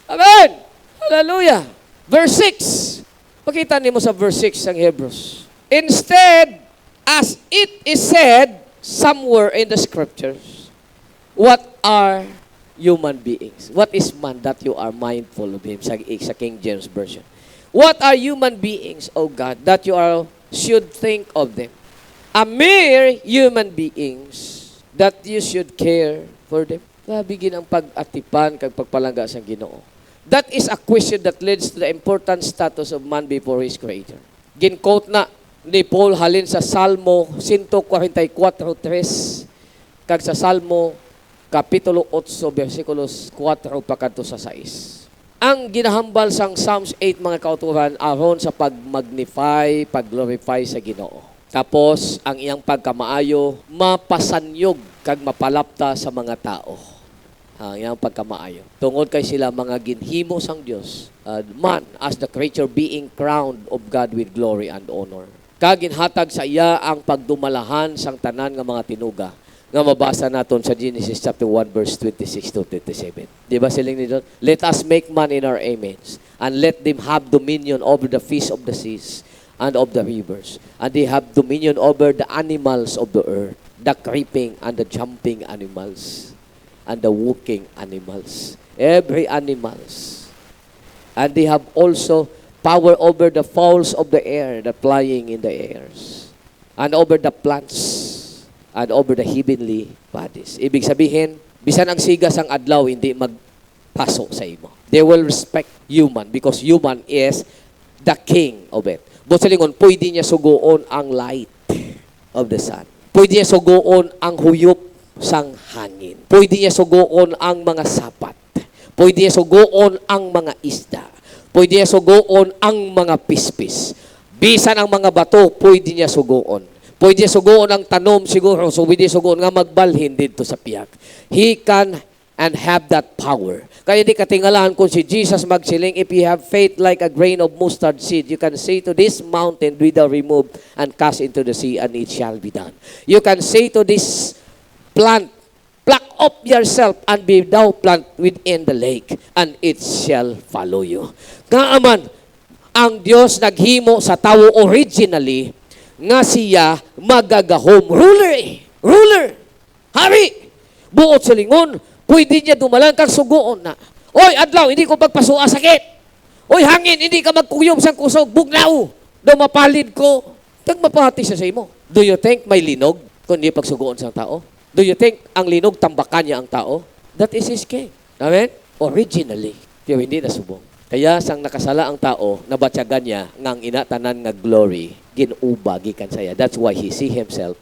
Amen! Hallelujah! Verse 6. Pakita niyo mo sa verse 6 ng Hebrews. Instead, as it is said somewhere in the scriptures, what are human beings? What is man that you are mindful of him? Sa King James Version. What are human beings, O God, that you should think of them? A mere human beings that you should care for them. Bigin ang pag-atipan kag pagpalangga sa Ginoo. That is a question that leads to the important status of man before his Creator. Gin-quote na ni Paul halin sa Salmo 144:3 kag sa Salmo Kapitulo 8, versikulos 4 pagkadto sa 6. Ang ginahambal sang Psalms 8 mga kauturan aron sa pag-magnify, pag-glorify sa Ginoo. Tapos ang iyang pagkamaayo mapasanyog kag mapalapta sa mga tao. Ang iyang pagkamaayo. Tungod kay sila mga ginhimo sang Dios, man as the creature being crowned of God with glory and honor. Kaginhatag sa iya ang pagdumalahan sang tanan nga mga tinuga nga mabasa naton sa Genesis chapter 1 verse 26 to 27. Di ba siling nito? Let us make man in our image and let them have dominion over the fish of the seas and of the rivers, and they have dominion over the animals of the earth, the creeping and the jumping animals and the walking animals, every animals. And they have also power over the fowls of the air that flying in the airs, and over the plants, and over the heavenly bodies. Ibig sabihin, bisan ang sigas ang adlaw, hindi magpaso sa imo. They will respect human because human is the king of it. But sa lingon, pwede niya sugoon ang light of the sun. Pwede niya sugoon ang huyop sang hangin. Pwede niya sugoon ang mga sapat. Pwede niya sugoon ang mga isda. Pwede niya sugoon ang mga pispis. Bisan ang mga bato, pwede niya sugoon. Pwede niya sugoon ang tanom siguro. So pwede niya sugoon nga magbalhin dito sa piyak. He can and have that power. Kaya di katingalahan kung si Jesus magsiling, if you have faith like a grain of mustard seed, you can say to this mountain, be thou removed and cast into the sea, and it shall be done. You can say to this plant, pluck up yourself and be thou plant within the lake, and it shall follow you. Kaaman, ang Diyos naghimo sa tao originally, nga siya magagahom. Ruler, hari, buot sa lingon, pwede niya dumalan kang sugoon na. Oy, adlaw, hindi ko pagpasua sakit. Oy, hangin, hindi ka magkuyom sa kusog, bugnaw. Daw mapalid ko. Tag mapahati siya sa imo. Do you think may linog kung hindi pagsugoon sa tao? Do you think ang linog tambakan niya ang tao? That is his king. Amen? Originally. Kaya hindi nasubong. Kaya sang nakasala ang tao, nabatyagan niya ngang inatanan nga glory, ginuba gikan saya. That's why he see himself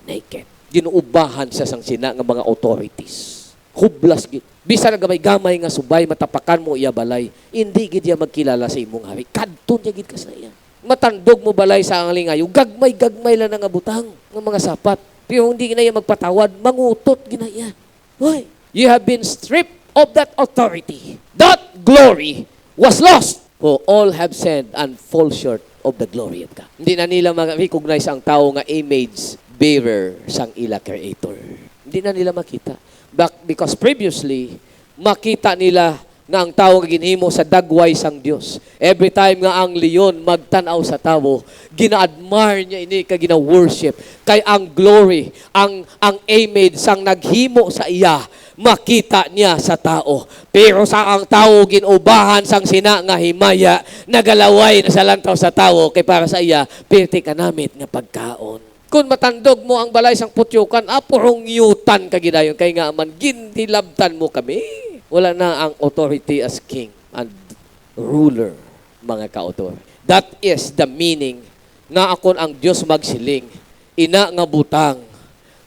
naked. Ginuubahan siya sang sina nga mga authorities. Hublas gid. Bisan nga may gamay nga subay matapakan mo iya balay, hindi gid iya magkilala sa imong hari. Kadton niya gid kasaya. Matandog mo balay sa ang lingayo, gagmay lang nga butang ng mga sapat. Pero hindi ginaya magpatawad, mangutot ginaya. Why? You have been stripped of that authority. That glory was lost. For all have sinned and fall short of the glory of God. Hindi na nila ma-recognize ang tao nga image bearer sang ila creator. Hindi na nila makita. Because previously, makita nila nga ang tao nga ginhimo sa dagway sang Dios. Every time nga ang leon magtanaw sa tao, gina-admire niya ini kay gina-worship kay ang glory, ang image sang naghimo sa iya makita niya sa tao. Pero sa ang tao ginubahan sang sina nga himaya, nagalaway na sa lantaw sa tao kay para sa iya pirti ka namit nga pagkaon. Kung matandog mo ang balay sang putyukan, purong yutan ka gidayon kay nga man gintilabtan mo kami. Wala na ang authority as king and ruler, mga ka-author. That is the meaning nga akon ang Dios magsiling, ina nga butang,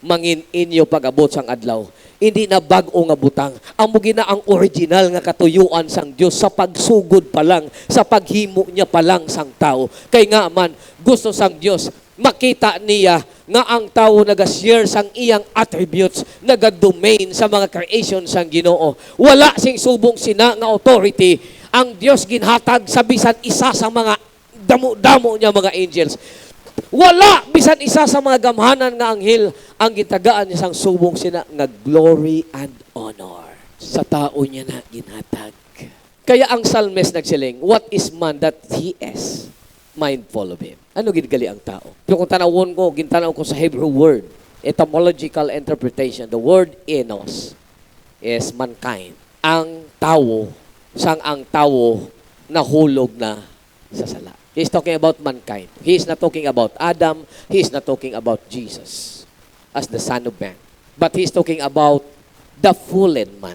mangin inyo pag-abot sang adlaw. Hindi na bag-o nga butang. Amo gina ang original nga katuyuan sang Dios sa pagsugod pa lang, sa paghimo niya pa lang sang tao. Kay nga man, gusto sang Dios, makita niya nga ang tao nag-share sang iyang attributes, nag-domain sa mga creation sang Ginoo. Wala sing subong sina nga authority ang Dios ginhatag sa bisan isa sa mga damo-damo niya mga angels. Wala bisan isa sa mga gamhanan nga anghel ang gitagaan niya sang subong sina nga glory and honor. Sa tao niya na ginhatag. Kaya ang psalmist nagsiling, what is man that he is mindful of him? Ano gingali ang tao? Pero kung tanawon ko, gintanaw ko sa Hebrew word, etymological interpretation, the word enos is mankind. Ang tao, sang ang tao nahulog na sa sala. He's talking about mankind. He is not talking about Adam. He is not talking about Jesus as the Son of Man. But he is talking about the fallen man.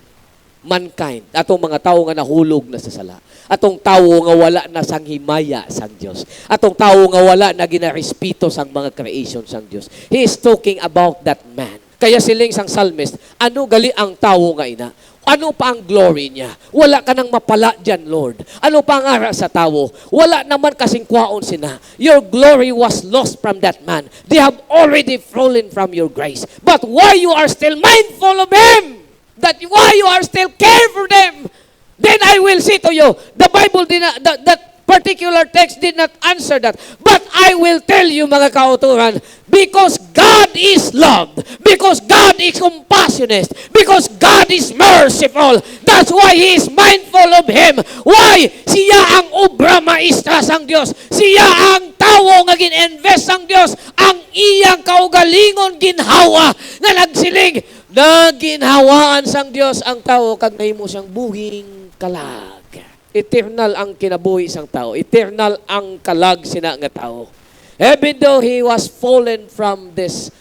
Mankind. Atong mga tao nga nahulog na sa sala. Atong tao nga wala na sang himaya sang Dios. Atong tao nga wala na ginarespeto sang mga creation sang Dios. He is talking about that man. Kaya siling sang psalmist, ano gali ang tao nga ina? Ano pa ang glory niya? Wala ka nang mapala dyan, Lord. Ano pa ang ara sa tao? Wala naman kasing kwaon sina. Your glory was lost from that man. They have already fallen from your grace. But why you are still mindful of him? That why you are still care for them? Then I will say to you, the Bible did not, that particular text did not answer that. But I will tell you, mga kauturan, because God is love, because God is compassionate, because God is merciful, that's why He is mindful of him. Why? Siya ang obra maestra sang Dios. Siya ang tawo nga gin-invest sang Dios. Ang iyang kaugalingon ginhawa na nagsilig, na ginhawaan sang Dios ang tawo kag nahimo siyang buhing kalag. Eternal ang kinabuhi sang tao. Eternal ang kalag sina nga tao. Even though he was fallen from this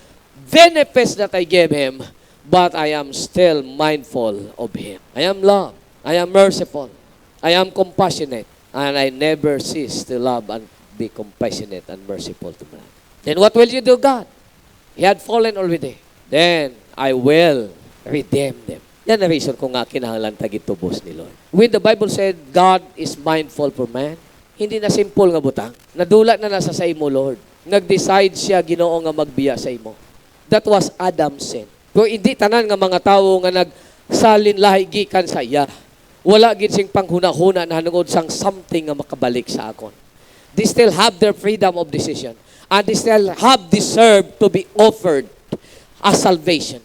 benefits that I gave him, but I am still mindful of him. I am love. I am merciful. I am compassionate. And I never cease to love and be compassionate and merciful to man. Then what will you do, God? He had fallen already. Then I will redeem them. Yan na reason kung nga kinahanglan tagitubos ni Lord. When the Bible said, God is mindful for man, hindi na simple nga butang. Nadula na nasa sa imo, Lord. Nag-decide siya, Ginoo nga magbiya sa imo. That was Adam's sin. Pero hindi tanan nga mga tao nga nagsalin lahi gikan sa iya. Wala gid sing panghuna-huna na hanungod sang something nga makabalik sa akon. They still have their freedom of decision. And they still have deserved to be offered as salvation.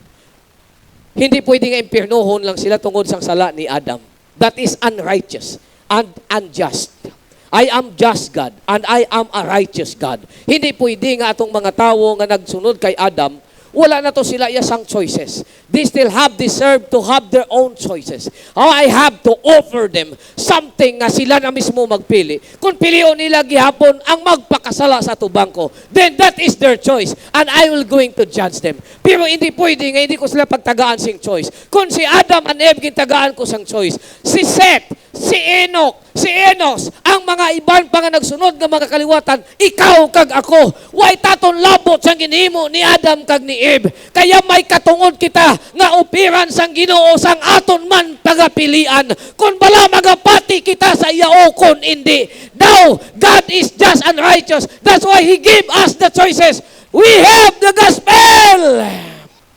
Hindi pwede nga impirnohon lang sila tungod sang sala ni Adam. That is unrighteous and unjust. I am just God and I am a righteous God. Hindi pwede nga atong mga tao nga nagsunod kay Adam, wala na to sila yasang choices. They still have deserved to have their own choices. I have to offer them something nga sila na mismo magpili. Kung pilion nila gihapon ang magpakasala sa tubang ko, then that is their choice and I will going to judge them. Pero hindi pwede nga, hindi ko sila pagtagaan sing choice. Kung si Adam and Eve gitagaan ko sang choice, si Seth, si Enoch, si Enos, ang mga iban pa nga nagsunod nga mga kaliwatan, ikaw kag ako. Way taton labot sang ginhimo ni Adam kag ni Eve. Kaya may katungod kita nga upiran sang Ginoo sang aton man pagapilian. Kung bala magapati kita sa iya o kung hindi. Now, God is just and righteous. That's why He gave us the choices. We have the gospel.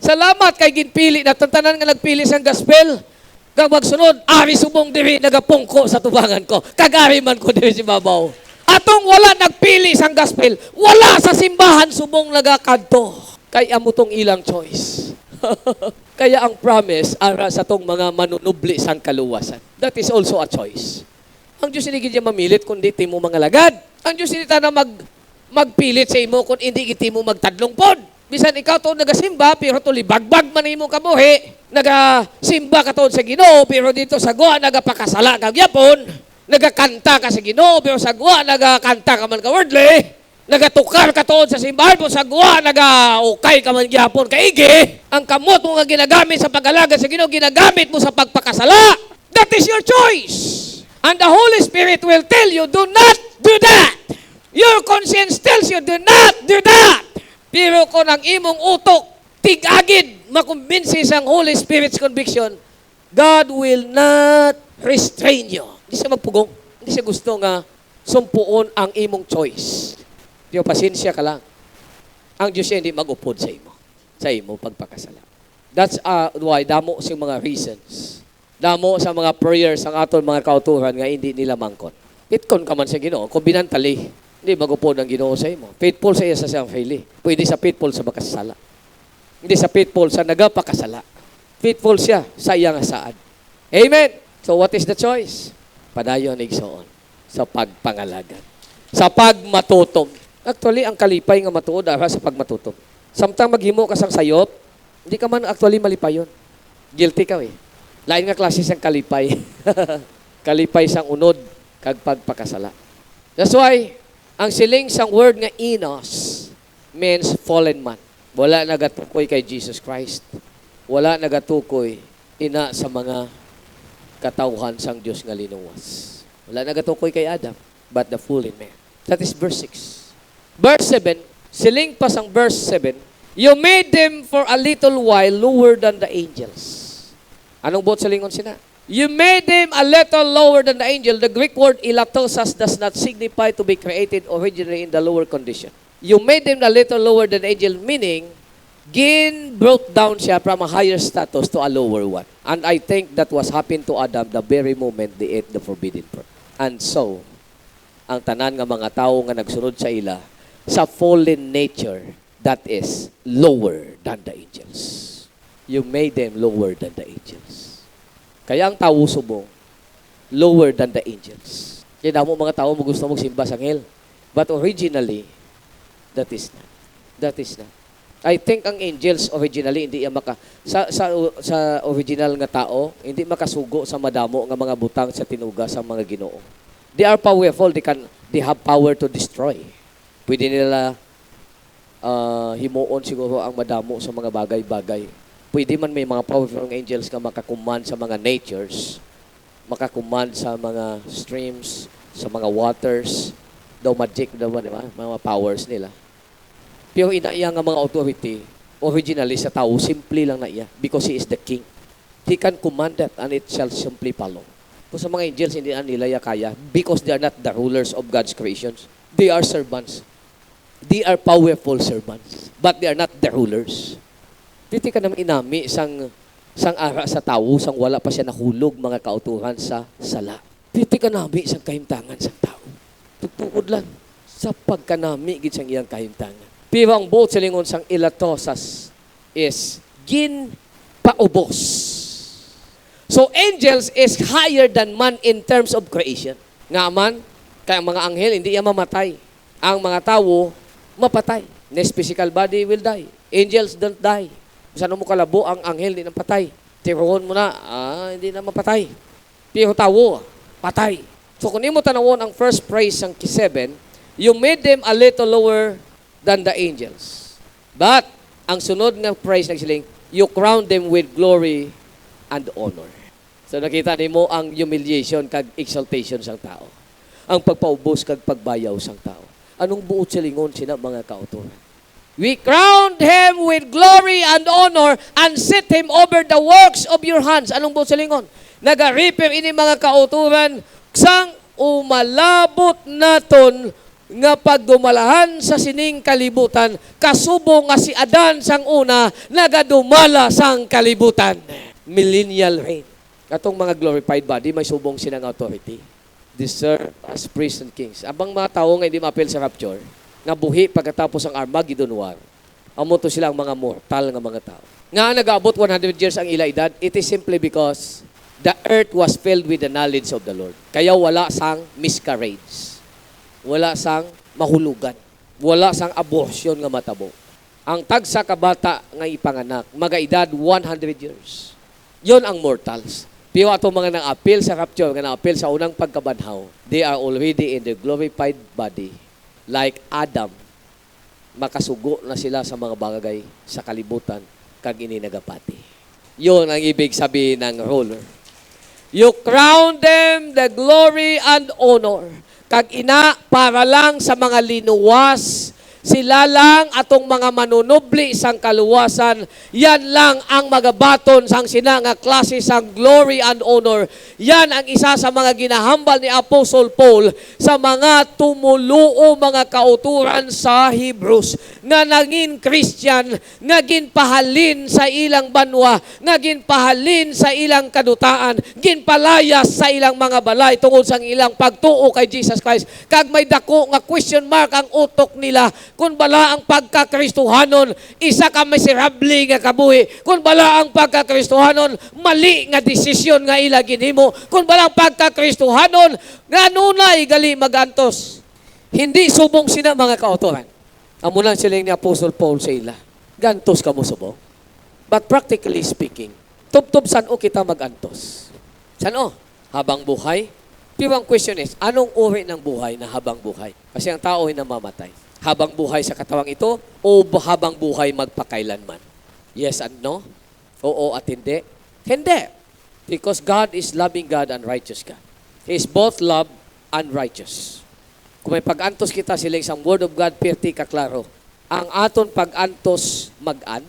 Salamat kay ginpili na tantanan nga nagpili sang gospel. Kag magsunod, ari subong diri nagapungko sa tubangan ko. Kagari man ko diri si babaw. Atong wala nagpili sang gospel, wala sa simbahan subong nagakadto. Kay amo tong ilang choice. Kaya ang promise ara sa tong mga manunubli sang kaluwasan. That is also a choice. Ang Diyos hindi niya mamilit kundi timo mga lagad. Ang Diyos hindi na magpilit sa imo kung hindi iti mo magtadlong pod. Bisan ikaw to nagasimba pero to libagbag man imo kabuhi. Nagasimba ka to sa Ginoo pero dito sa guwa nagapakasala kag yapon. Nagakanta ka sa Ginoo pero sa guwa nagakanta ka man ka wordly. Nagatukar ka to sa simbahan mo sa guwa nagaukay ka man gyapon kaigi. Ang kamot mo nga ginagamit sa pag-alaga sa Ginoo ginagamit mo sa pagpakasala. That is your choice. And the Holy Spirit will tell you, do not do that. Your conscience tells you, do not do that. Pero kung ang imong utok, tig-agid, makumbinsi sang Holy Spirit's conviction, God will not restrain you. Hindi siya magpugong. Hindi siya gusto nga sumpuon ang imong choice. Pero pasensya ka lang. Ang Diyos hindi mag-upod sa imo pagpakasala. That's why damo sa mga reasons. Damo sa mga prayers ang aton mga kauturan nga hindi nila mangkot. Pitkon ka man sa Ginoo, kung binantali, hindi mag-upod ang Ginoo sa imo. Faithful sa iya sa siyang faili. Pwede sa faithful sa makasala. Hindi sa faithful sa nagapakasala. Faithful siya sa iya nga saad. Amen. So what is the choice? Padayon igsoon sa pagpangalagan. Sa pagmatutom. Actually, ang kalipay nga matuod ara sa pagmatutom. Samtang maghimo ka sang sayop, hindi ka man actually malipayon. Guilty ka eh. Lain nga klase sang kalipay. Kalipay sang unod kag pagpakasala. That's why, ang siling sang word nga enos means fallen man. Wala nagatukoy kay Jesus Christ. Wala nagatukoy ina sa mga katawhan sang Dios nga linuwas. Wala nagatukoy kay Adam, but the fallen man. That is verse 6. Verse 7, siling pa sang verse 7, you made them for a little while lower than the angels. Anong buot sa lingon sina? You made them a little lower than the angel. The Greek word ilatosas does not signify to be created originally in the lower condition. You made them a little lower than the angel, meaning, brought down siya from a higher status to a lower one. And I think that was happened to Adam the very moment they ate the forbidden fruit. And so, ang tanan nga mga tao nga nagsunod sa ila, sa fallen nature, that is lower than the angels. You made them lower than the angels. Kaya ang tao subong, lower than the angels. Kaya damo mga tao mo gusto magsimba sa anghel. But originally, that is not. That is not. I think ang angels originally hindi sa original nga tao, hindi makasugo sa madamo nga mga butang sa tinuga sa mga Ginoo. They are powerful, they have power to destroy. Pwede nila himuon siguro ang madamo sa mga bagay-bagay. Pwede man may mga powerful angels nga makakuman sa mga natures, makakuman sa mga streams, sa mga waters, daw magic daw ba, diba? Mga powers nila. Pero inaiya nga mga authority, originally sa tao, simple lang na iya because he is the king. He can command that and it shall simply follow. Kung sa mga angels, hindi na nila kaya because they are not the rulers of God's creations. They are servants. They are powerful servants, but they are not the rulers. Piti ka naman inami sang ara sa tao, sang wala pa siya nahulog mga kautuhan sa sala. Piti ka nami sang kahimtangan sang tao. Tugtuod lang sa pagkanami gid sang iyang kahimtangan. Pero ang buot sa lingon sang ilatosas is paubos. So angels is higher than man in terms of creation. Nga man, kaya mga anghel hindi iya mamatay. Ang mga tao mapatay. This physical body will die. Angels don't die. Saan mo kalabo ang anghel hindi na patay. Tiroon mo na, hindi na mapatay. Pero tao, patay. So kung mo tanawon ang first phrase ng 7, you made them a little lower than the angels. But, ang sunod ng phrase ng siling, you crown them with glory and honor. So nakita nimo ang humiliation kag exaltation sang tao. Ang pagpaubos kag pagbayaw sang tao. Anong buot sa lingon sina mga kauturan? We crowned him with glory and honor and set him over the works of your hands. Anong buot sa lingon? Nag-repair ini mga kauturan sang umalabot naton nga pagdumalahan sa sining kalibutan, kasubo nga si Adan sang una, nagadumala sang kalibutan. Millennial reign. Atong mga glorified body, may subong sinang authority. Deserve as priests and kings. Abang mga tao nga hindi mapil sa rapture, nga buhi pagkatapos ang Armageddon War, amo to sila ang mga mortal nga mga tao. Nga nag-abot 100 years ang ila edad, it is simply because the earth was filled with the knowledge of the Lord. Kaya wala sang miscarriage. Wala sang mahulugan. Wala sang abortion nga matabo. Ang tagsa ka bata nga ipanganak, mga-edad 100 years. Yon ang mortals. Pero ato mga nang-appeal sa rapture, nga nang-appeal sa unang pagkabanhaw, they are already in the glorified body. Like Adam, makasugo na sila sa mga bagay sa kalibutan kag ininagapati. Yon ang ibig sabihin ng ruler. You crown them the glory and honor. Kag ina para lang sa mga linuwas, sila lang atong mga manunubli sang kaluwasan, yan lang ang magabaton sang sina nga klase sang glory and honor. Yan ang isa sa mga ginahambal ni Apostle Paul sa mga tumuluo mga kauturan sa Hebrews nga naging Christian, nga ginpahalin sa ilang banwa, nga ginpahalin sa ilang kadutaan, ginpalayas sa ilang mga balay tungod sang ilang pagtuo kay Jesus Christ. Kag may dako nga question mark ang utok nila kung bala ang pagkakristohanon, isa ka miserable nga kabuhi. Kung bala ang pagkakristohanon, mali nga desisyon nga ila ginhimo. Kung bala ang pagkakristohanon, nga nunay gali magantos. Hindi subong sina mga kauturan. Amo lang sila ni Apostle Paul sa ila. Gantos ka mo subong. But practically speaking, tub-tub saan o kita magantos? Saan o? Habang buhay? Pero ang question is, anong uri ng buhay na habang buhay? Kasi ang tao ay namamatay. Habang buhay sa katawang ito o habang buhay magpakailanman? Yes and no? Oo at hindi? Hindi. Because God is loving God and righteous God. He is both love and righteous. Kung may pag-antos kita sila isang word of God, pirti kaklaro. Ang aton pag-antos mag-an,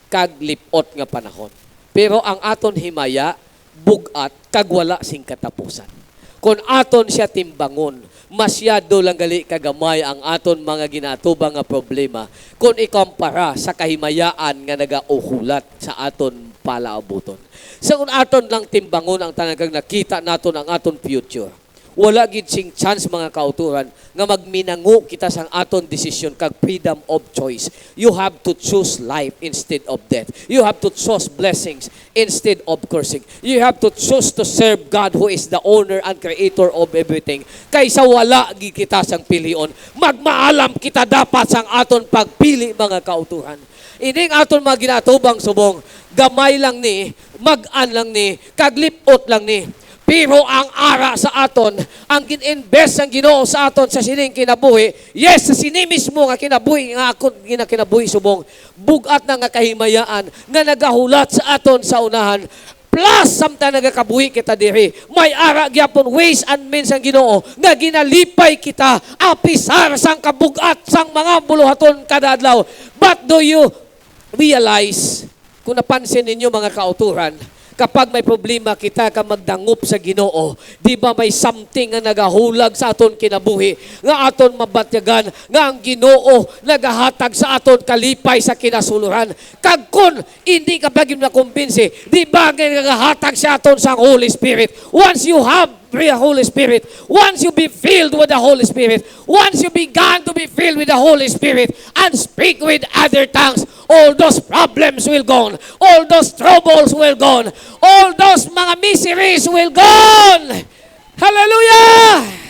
kag lipot nga panahon. Pero ang aton himaya, bugat, kag wala sing katapusan. Kung aton siya timbangon, masyado lang gali kagamay ang aton mga ginatubang nga problema kung ikumpara sa kahimayaan nga nagauhulat sa aton palaabuton. So kung aton lang timbangon ang talagang nakita naton ang aton future, wala gid sing chance mga kauturan nga magminango kita sang aton desisyon kag freedom of choice. You have to choose life instead of death. You have to choose blessings instead of cursing. You have to choose to serve God who is the owner and creator of everything. Kaysa wala gid kita sang pilion, magmaalam kita dapat sang aton pagpili mga kauturan. Ining aton mga ginatubang subong, gamay lang ni, mag-an lang ni, kaglipot lang ni. Pero ang ara sa aton, ang gin-invest ang Ginoo sa aton sa sining kinabuhi, yes, sa sini mismo nga kinabuhi, nga akon kinabuhi subong, bugat na nga kahimayaan, nga nagahulat sa aton sa unahan, plus samtang nagakabuhi kita diri, may ara gyapon ways and means ang Ginoo, nga ginalipay kita, apisar sang kabugat sang mga buluhaton kada adlaw. But do you realize, kung napansin ninyo mga kauturan, kapag may problema kita ka magdangup sa Ginoo, di ba may something nga nagahulag sa aton kinabuhi, nga aton mabatyagan, nga ang Ginoo nagahatag sa aton kalipay sa kinasuluran. Kag kun hindi ka bagim na kumbinsi, di ba nagahatag sa aton sa Holy Spirit? Once you have the Holy Spirit, once you be filled with the Holy Spirit, once you began to be filled with the Holy Spirit and speak with other tongues, all those problems will gone, all those troubles will gone, all those mga miseries will gone. Hallelujah!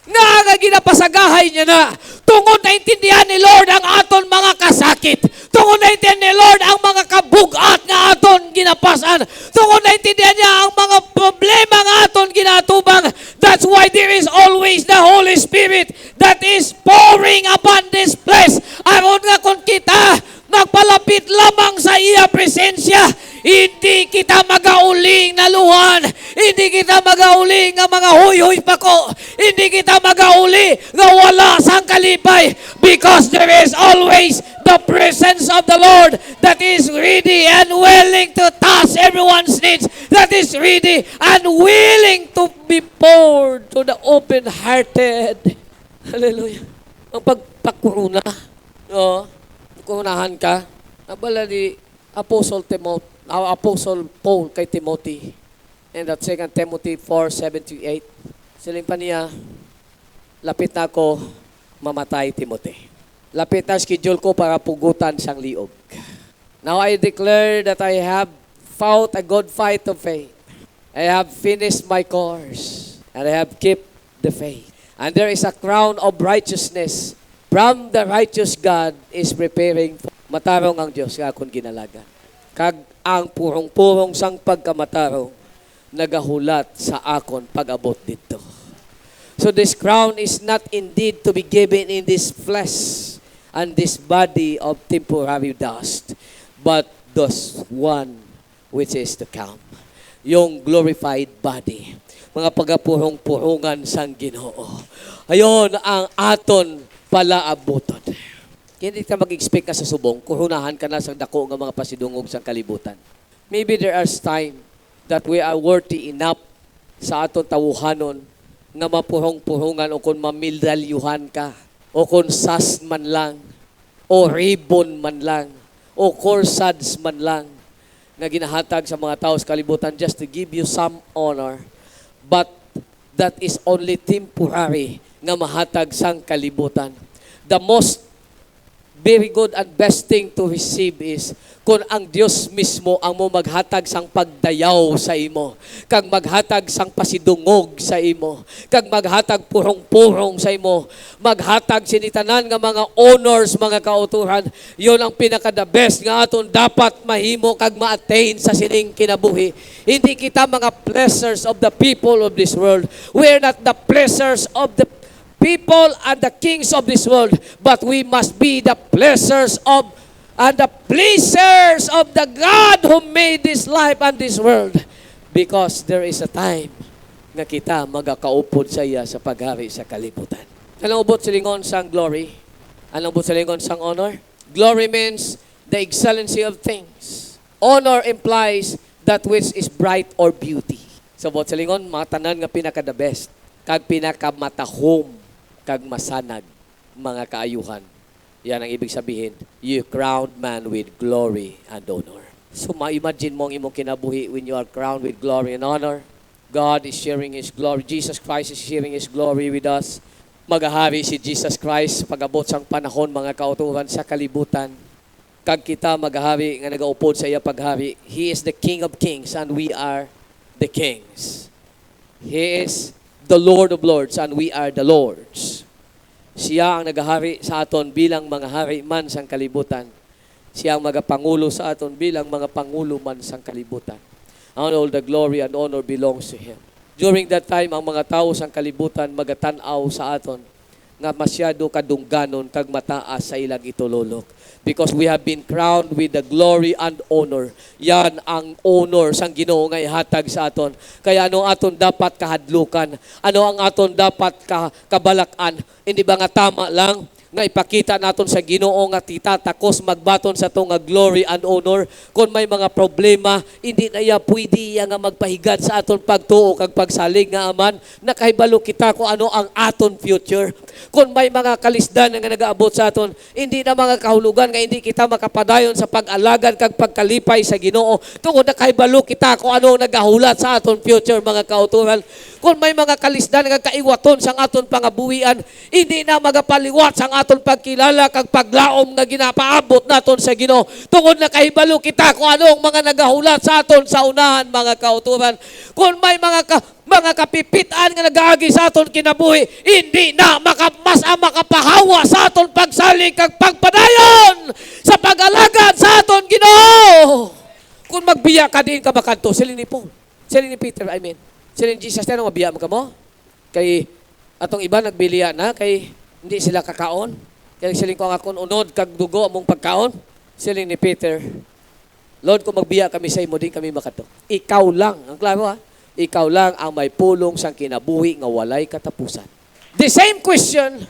Nga ginapasagahay niya na tungod na intindihan ni Lord ang aton mga kasakit, tungod na intindihan ni Lord ang mga kabugat nga aton ginapasan, tungod na intindihan niya ang mga problema nga aton ginatubang. That's why there is always the Holy Spirit that is pouring upon this place. Aron nga kung kita nagpalapit lamang sa iya presensya, hindi kita magauling na luhan, hindi kita magauling nga mga huy-huy pako, hindi kita magauli nga wala sang kalipay, because there is always the presence of the Lord that is ready and willing to touch everyone's needs, that is ready and willing to be poured to the open-hearted. Hallelujah. Ang pagpakuruna, kunahan ka, nabala ni Apostle Paul kay Timothy. And that 2 Timothy 4:7-8. Siling pa niya, lapit na ako mamatay, Timothy. Lapit na schedule ko para pugutan siyang liog. Now I declare that I have fought a good fight of faith. I have finished my course, and I have kept the faith. And there is a crown of righteousness from the righteous God is preparing for. Matarong ang Diyos nga akong ginalagan. Kag ang purong-purong sang pagkamatarong nagahulat sa akon pag-abot dito. So this crown is not indeed to be given in this flesh and this body of temporary dust, but this one which is to come. Yung glorified body. Mga pagapurong-purungan sang Ginoo. Ayon ang aton palaabuton. Hindi ka mag-expect ka sa subong, kuhunahan ka na sa dako ng mga pasidungog sa kalibutan. Maybe there are time that we are worthy enough sa aton tawuhanon nga mapurong-purungan o kung mamidalyuhan ka, o kung sas man lang, o ribbon man lang, o corsage man lang, na ginahatag sa mga tao sa kalibutan just to give you some honor. But that is only temporary nga mahatag sang kalibutan. The most very good and best thing to receive is kung ang Diyos mismo ang mo maghatag sang pagdayaw sa imo, kag maghatag sang pasidungog sa imo, kag maghatag purong-purong sa imo, maghatag sinitanan nga mga honors, mga kauturan, yon ang pinaka-the best nga aton dapat mahimo kag ma-attain sa sining kinabuhi. Hindi kita mga pleasures of the people of this world. We are not the pleasures of the people and the kings of this world, but we must be the pleasures of and the pleasures of the God who made this life and this world. Because there is a time nga kita magakaupod sa iya sa paghari sa kalibutan. Anong ubot silingon sang glory? Anong ubot silingon sang honor? Glory means the excellency of things. Honor implies that which is bright or beauty. So ubot silingon, mga tanan nga pinaka-the best, kag pinaka-matahom, kag masanag mga kaayuhan. Yan ang ibig sabihin, you crowned man with glory and honor. So ma-imagine mo ang imong kinabuhi when you are crowned with glory and honor. God is sharing His glory. Jesus Christ is sharing His glory with us. Magahari si Jesus Christ pag-abot sang panahon mga kautuhan sa kalibutan. Kag kita magahari nga nagaupod sa iya paghari. He is the King of Kings and we are the kings. He is the Lord of Lords and we are the Lords. Siya ang nagahari sa aton bilang mga hari man sang kalibutan. Siya ang magapangulo sa aton bilang mga pangulo man sang kalibutan. And all the glory and honor belongs to Him. During that time, ang mga tao sang kalibutan magatanaw sa aton nga masyado kadungganon kag mataas sa ilang itulolok. Because we have been crowned with the glory and honor. Yan ang honor sang Ginoo nga ihatag sa aton. Kaya ano aton dapat kahadlukan? Ano ang aton dapat kabalakan? Hindi ba nga tama lang nga ipakita naton sa Ginoo nga titatakos magbaton sa to nga glory and honor? Kung may mga problema, hindi na iya pwede iya nga magpahigad sa aton pagtuo kag pagsalig nga aman, nakahibalo kita kung ano ang aton future. Kung may mga kalisdan nga nagaabot sa aton, hindi na mga kahulugan nga hindi kita makapadayon sa pag-alagad kag pagkalipay sa Ginoo. Tungod nakahibalo kita kung ano ang nagahulat sa aton future mga kauturan. Kung may mga kalisdan nga kaiwaton sang aton pangabuhian, hindi na magapaliwat sang aton pagkilala kag paglaom nga ginapaabot naton sa Ginoo. Tungod nakahibalo kita kung ano ang mga nagahulat sa aton sa unahan mga kauturan. Kung may mga kapipitan nga nagaagi sa aton kinabuhi, hindi na makapahawa sa aton pagsalig kag pagpadayon sa pag-alagad sa aton Ginoo. Kung magbiya ka din ka makanto, silin ni Paul, silin ni Peter, I mean, silin Jesus, tayo mabiya mo ka mo? Kay atong iba nagbiliya na, kay hindi sila kakaon. Kaya silin ko nga kung unod kag dugo among pagkaon, silin ni Peter, Lord, kung magbiya kami sa imo, din kami makato. Ikaw lang, ang klaro ha, ikaw lang ang may pulong sang kinabuhi nga walay katapusan. The same question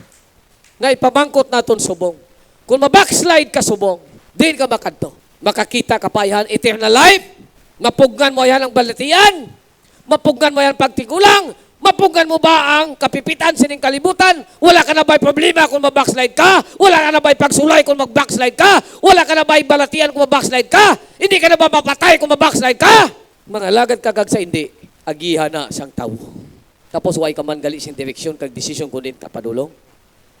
nga ipamangkot naton subong. Kung mabackslide ka subong, din ka makadto. Makakita ka pa yan, eternal life, mapugnan mo yan ang balatian, mapugnan mo yan pagtigulang, mapugnan mo ba ang kapipitan sining kalibutan? Wala ka na ba'y problema kung mabackslide ka? Wala ka na ba'y pagsulay kung mag-backslide ka? Wala ka na ba'y balatian kung mabackslide ka? Hindi ka na ba mapatay kung mabackslide ka? Mga lagad kagag sa hindi, agihan na sang tao. Tapos way ka man gali sing direksyon kag desisyon kunin ka padulong.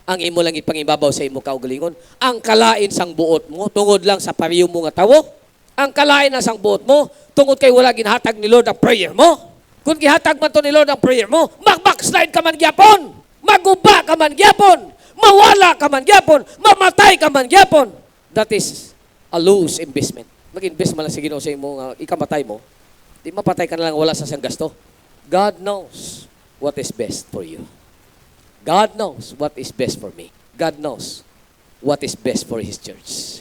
ang imo lang ipangibabaw sa imo kaugalingon. Ang kalain sang buot mo, tungod lang sa pariyo mo nga tawo. Ang kalain na sang buot mo, tungod kay wala ginhatag ni Lord ang prayer mo. Kung gihatag man to ni Lord ang prayer mo, mag-backslide ka man gyapon. Maguba ka man gyapon. Mawala ka man gyapon. Mamatay ka man gyapon. That is a loose investment. Mag-invest man lang sa Ginoo sa imo nga ikamatay mo. Di mapatay ka na lang wala sa sang gasto. God knows what is best for you. God knows what is best for me. God knows what is best for His church.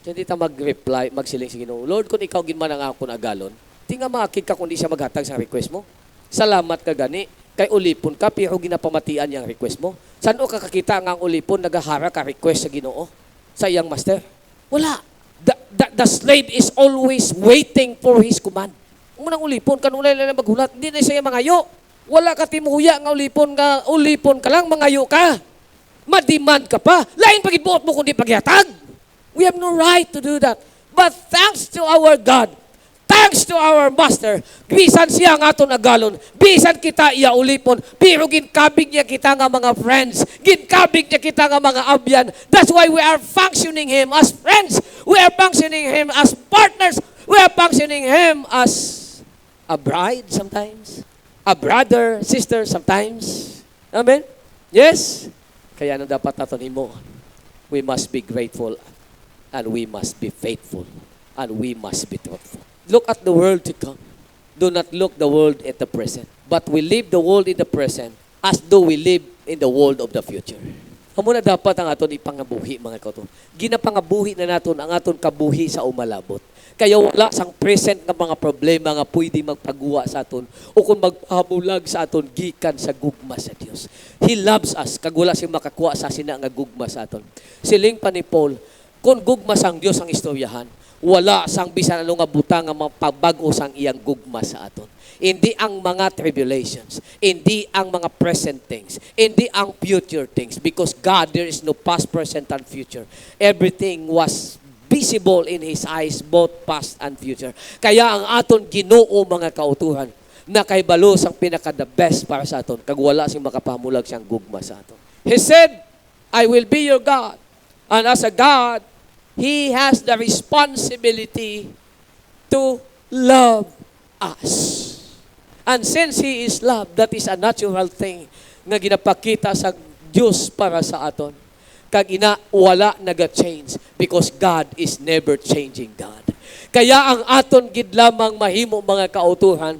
Hindi ta mag-reply, magsiling sa Ginoo, Lord, kung ikaw ginman ang ako na galon, di nga makakid ka kung di siya maghatag sa request mo. Salamat ka gani. Kay ulipon ka, pero ginapamatian yung request mo. Saan o kakakita nga ang ulipon, nagahara ka request sa Ginoo? Sa iyang master? Wala. The slave is always waiting for his command. Unang ulipon, kanunay lang maghulat, hindi na siya mangayo. Wala ka timuya nga ulipon ka lang, mangayo ka. Mademand ka pa. Lain pagibot mo kundi paghatag. We have no right to do that. But thanks to our God, thanks to our Master, bisan siya nga aton agalon, bisan kita iya ulipon, pero ginkabig niya kita nga mga friends, ginkabig niya kita nga mga abyan. That's why we are functioning Him as friends. We are functioning Him as partners. We are functioning Him as a bride sometimes, a brother, sister sometimes. Amen? Yes? Kaya ano dapat natin mo? We must be grateful and we must be faithful and we must be truthful. Look at the world to come. Do not look the world at the present. But we live the world in the present as though we live in the world of the future. Amo na dapat ang aton ipangabuhi, mga kauto. Ginapangabuhi na naton ang aton kabuhi sa umalabot. Kaya wala sang present nga mga problema nga pwede magpagawa sa aton o kung magpabulag sa aton gikan sa gugma sa Dios. He loves us kag wala siyang makakuha sa sina nga gugma sa aton. Siling pa ni Paul, kung gugma sang Dios ang istoryahan, wala sang bisan ano nga butang nga mapabag-o sang iyang gugma sa aton. Hindi ang mga tribulations, hindi ang mga present things, hindi ang future things, because God, there is no past, present, and future. Everything was visible in His eyes, both past and future. Kaya ang aton Ginoo, mga kautuhan, na kay balos ang pinaka-the best para sa aton, kag wala sing makapamulag siyang gugma sa aton. He said, I will be your God. And as a God, He has the responsibility to love us. And since He is love, that is a natural thing nga ginapakita sa Diyos para sa aton. Kag ina, wala naga-change because God is never changing God. Kaya ang aton gid lamang mahimo, mga kautuhan,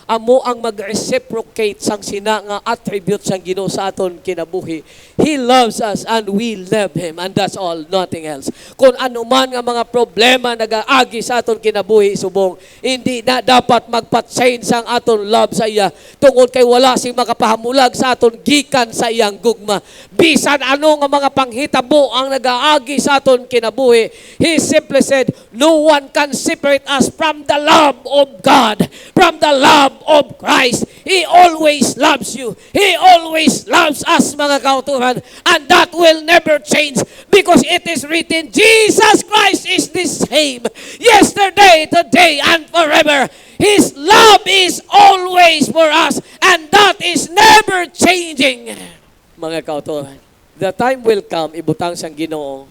amo ang mag-reciprocate sang sina nga attribute sang Ginoo sa aton kinabuhi. He loves us and we love Him, and that's all, nothing else. Kung ano man nga mga problema nagaagi sa aton kinabuhi subong, hindi na dapat magpa-change sang aton love sa iya tungod kay wala sing makapahamulag sa aton gikan sa iyang gugma. Bisan ano nga mga panghitabo ang nagaagi sa aton kinabuhi, He simply said, no one can separate us from the love of God, from the love of Christ. He always loves you. He always loves us, mga kautuhan. And that will never change because it is written, Jesus Christ is the same yesterday, today, and forever. His love is always for us and that is never changing. Mga kautuhan, the time will come, ibutang sang Ginoo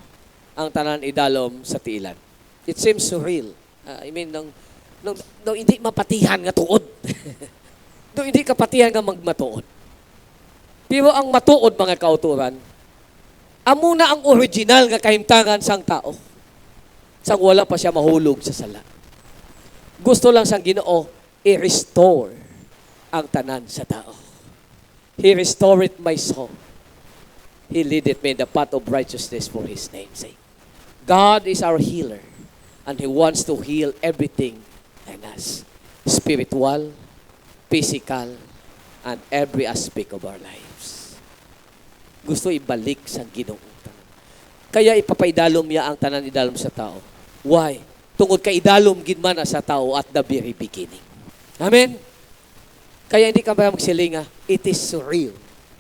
ang tanan idalom sa tiilan. It seems surreal. Nung hindi mapatihan nga tuod. Nung hindi kapatihan nga magmatuod. Pero ang matuod, mga kauturan, amo na ang original nga kahimtangan sang tao. Sang wala pa siya mahulog sa sala. Gusto lang sang Ginoo i-restore ang tanan sa tao. He restored my soul. He leadeth me in the path of righteousness for His name's sake. God is our healer and He wants to heal everything in us. Spiritual, physical, and every aspect of our lives. Gusto ibalik sa Ginoo. Kaya ipapaidalom niya ang tanan idalom sa tao. Why? Tungod kay idalom gid man sa tao at the very beginning. Amen? Kaya hindi ka ba magsilinga, it is real.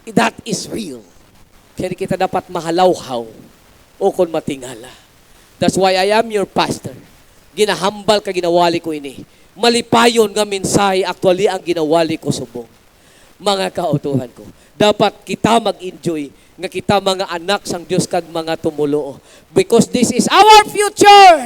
That is real. Kaya kita dapat mahalawhaw o kung matingala. That's why I am your pastor. Ginahambal ka ginawali ko ini. Malipayon nga mensahe, actually ang ginawali ko subong. mga kautuhan ko. Dapat kita mag-enjoy nga kita mga anak sang Dios kag mga tumulo. Because this is our future.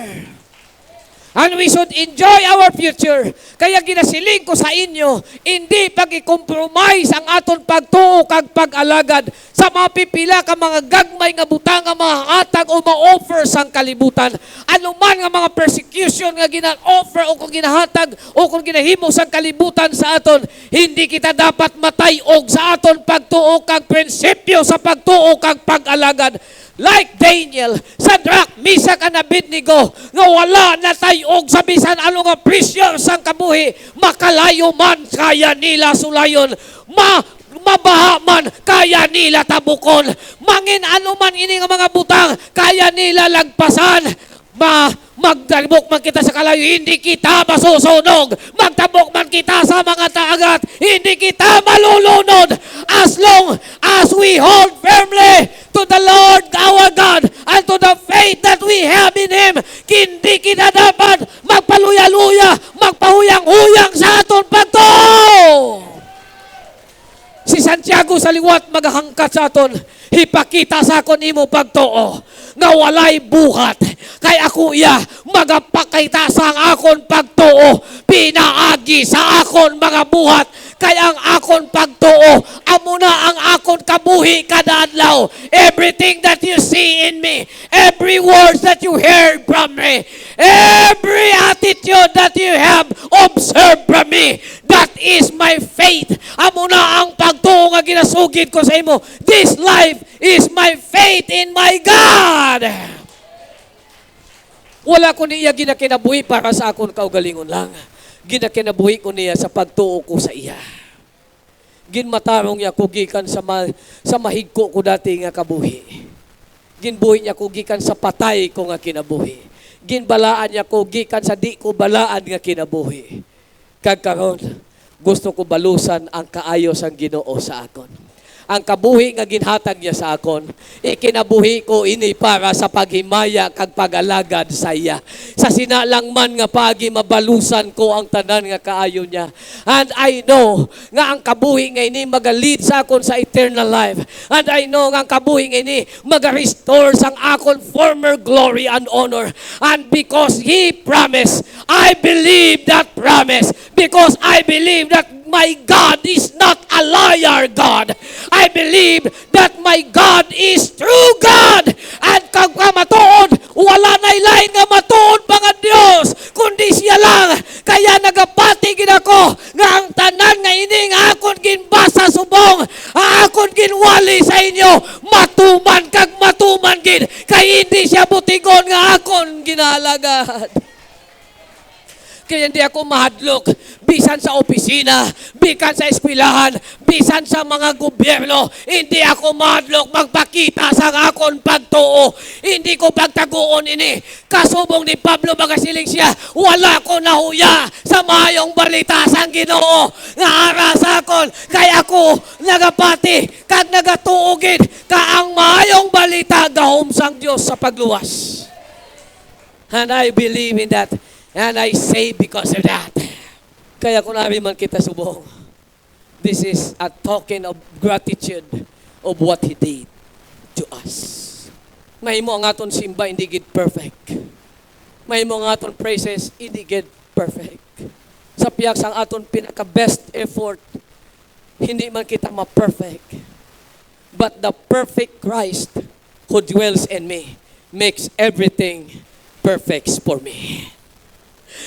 And we should enjoy our future. Kaya ginasiling ko sa inyo, hindi pag-i-compromise ang aton pagtuo kag pag-alagad sa mga pipila ka mga gagmay nga butang nga mga hatag o ma-offer sang kalibutan. Ano man nga mga persecution nga gina-offer o kung ginahatag o kung ginahimo sang kalibutan sa aton, hindi kita dapat matayog sa aton pagtuo kag prinsipyo sa pagtuo kag pag-alagad. Like Daniel, Shadrach, Meshach, and Abednego, nga wala na tayog sa bisan ano nga pressure sang kabuhi, makalayo man kaya nila sulayon, mabaha man kaya nila tabukon, mangin ano man ini nga mga butang, kaya nila lagpasan, magtabok man kita sa kalayo, hindi kita masusunog. Magtabok man kita sa mga taagat, hindi kita malulunod. As long as we hold firmly to the Lord our God and to the faith that we have in Him, hindi kita dapat magpaluya-luya, magpahuyang-huyang sa aton pagtuo. Si Santiago sa liwat maghangkat sa aton, ipakita sa akon imo pagtuo nga walay buhat. Kay ako iya magapakita sa akon pagtuo, pinaagi sa akon mga buhat. Kay ang akon pagtuo, amo na ang akon kabuhi kada adlaw. Everything that you see in me, every words that you heard from me, every attitude that you have observed from me, that is my faith. Amo na ang pagtuo nga ginasugid ko sa imo. This life is my faith in my God. Wala ko niya ginakinabuhi para sa akon kaugalingon lang. Ginakinabuhi ko niya sa pagtuo ko sa iya. Ginmatarong niya ko gikan sa mahigko ko dati nga kabuhi. Ginbuhi niya ko gikan sa patay ko nga kinabuhi. Ginbalaan niya ko gikan sa di ko balaan nga kinabuhi. Kagkaron, gusto ko balusan ang kaayos ang Ginoo sa akon. Ang kabuhi nga ginhatag niya sa akon, ikinabuhi ko ini para sa paghimaya kag pag-alagad sa iya. Sa sinalang man nga pagi mabalusan ko ang tanan nga kaayo niya. And I know nga ang kabuhi nga ini magalid sa akon sa eternal life. And I know nga ang kabuhi nga ini maga-restore sang akon former glory and honor. And because He promised, I believe that promise. Because I believe that my God is not a liar God. I believe that my God is true God. At kag matuod, wala na ilain nga matuod mga Dios, kundi siya lang. Kaya nagapatigin ako nga ang tanan nga ining akon ginbasa subong, akon ginwali sa inyo, matuman kag matuman gid. Kay hindi siya butigon nga akon ginalagad. Kaya hindi ako mahadlok, bisan sa opisina, bisan sa eskwelahan, bisan sa mga gobyerno, hindi ako mahadlok magpakita sa akon pagtuo. Hindi ko pagtaguon ini. Kasubong ni Pablo magasiling siya, wala ko nahuya sa mayong balita sang Ginoo nga ara sa akon. Kaya ako nagapati, kag nagatuugid, ka ang mayong balita gahom sang Dios sa pagluwas. And I believe in that. And I say because of that. Kaya kung namin man kita subong, this is a token of gratitude of what He did to us. Mahimo ang aton simba, hindi gid perfect. Mahimo ang aton praises, hindi gid perfect. Sa piyak sang aton pinaka-best effort, hindi man kita ma-perfect. But the perfect Christ who dwells in me makes everything perfect for me.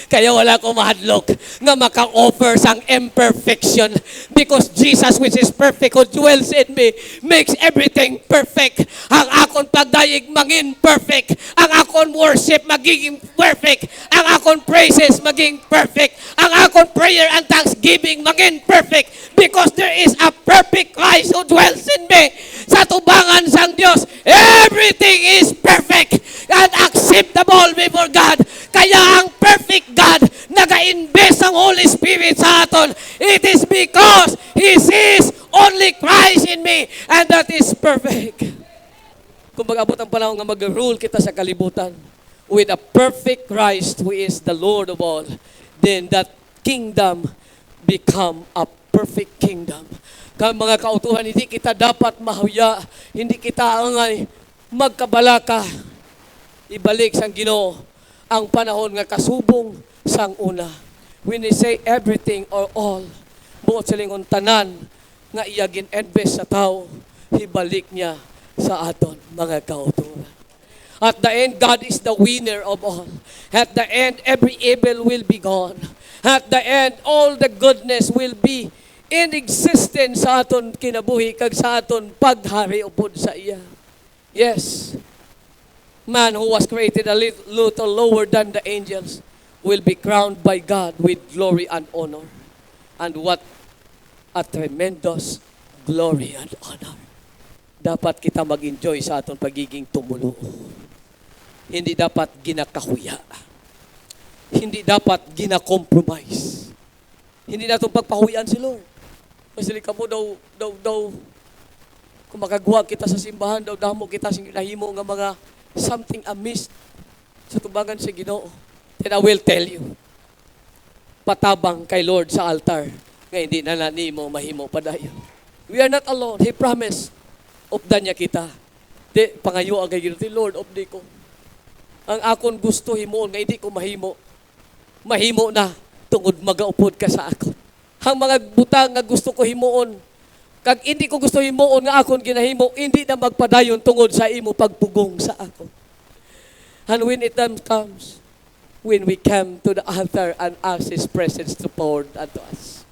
Kaya wala ko mahadlok nga maka-offer sang imperfection because Jesus which is perfect who dwells in me makes everything perfect. Ang akon pagdayeg mangin perfect. Ang akon worship magiging perfect. Ang akon praises maging perfect. Ang akon prayer and thanksgiving maging perfect because there is a perfect Christ who dwells in me. Sa tubangan sang Dios, everything is perfect and acceptable before God. Kaya ang perfect God, naga-invest ang Holy Spirit sa aton. It is because He sees only Christ in me, and that is perfect. Kung mag-abot ang panahon nga mag-rule kita sa kalibutan with a perfect Christ who is the Lord of all, then that kingdom become a perfect kingdom. Kaya mga kautuhan, hindi kita dapat mahuya, hindi kita angay magkabalaka. Ibalik sang Ginoo ang panahon nga kasubong sang una. When we say everything or all, buot sa lingon tanan nga iya gin-invest sa tao, ibalik niya sa aton mga kautuhan. At the end, God is the winner of all. At the end, every evil will be gone. At the end, all the goodness will be in existence sa aton kinabuhi kag sa aton paghari upod sa iya. Yes, man who was created a little lower than the angels will be crowned by God with glory and honor. And what a tremendous glory and honor. Dapat kita mag-enjoy sa aton pagiging tumulo. Hindi dapat ginakahuya. Hindi dapat gina-compromise. Hindi natin pagpahuyan si Lord. Kasi ka mo daw, kung makagawa kita sa simbahan, daw damo kita sa nahimo nga mga something amiss sa tubangan si Ginoo. Then I will tell you, patabang kay Lord sa altar, nga hindi na nanimo mahimo padayon. We are not alone. He promised, updan niya kita. Di, pangayo ang kay Ginoo, Lord, updi ko. Ang akon gusto himuon nga hindi ko mahimo. Mahimo na tungod magaupod ka sa akon. Ang mga butang nga gusto ko himuon, kag hindi ko gusto himuon nga akon ginahimo, hindi na magpadayon tungod sa imo pagpugong sa akon. And when it time comes, when we come to the altar and ask His presence to pour unto us,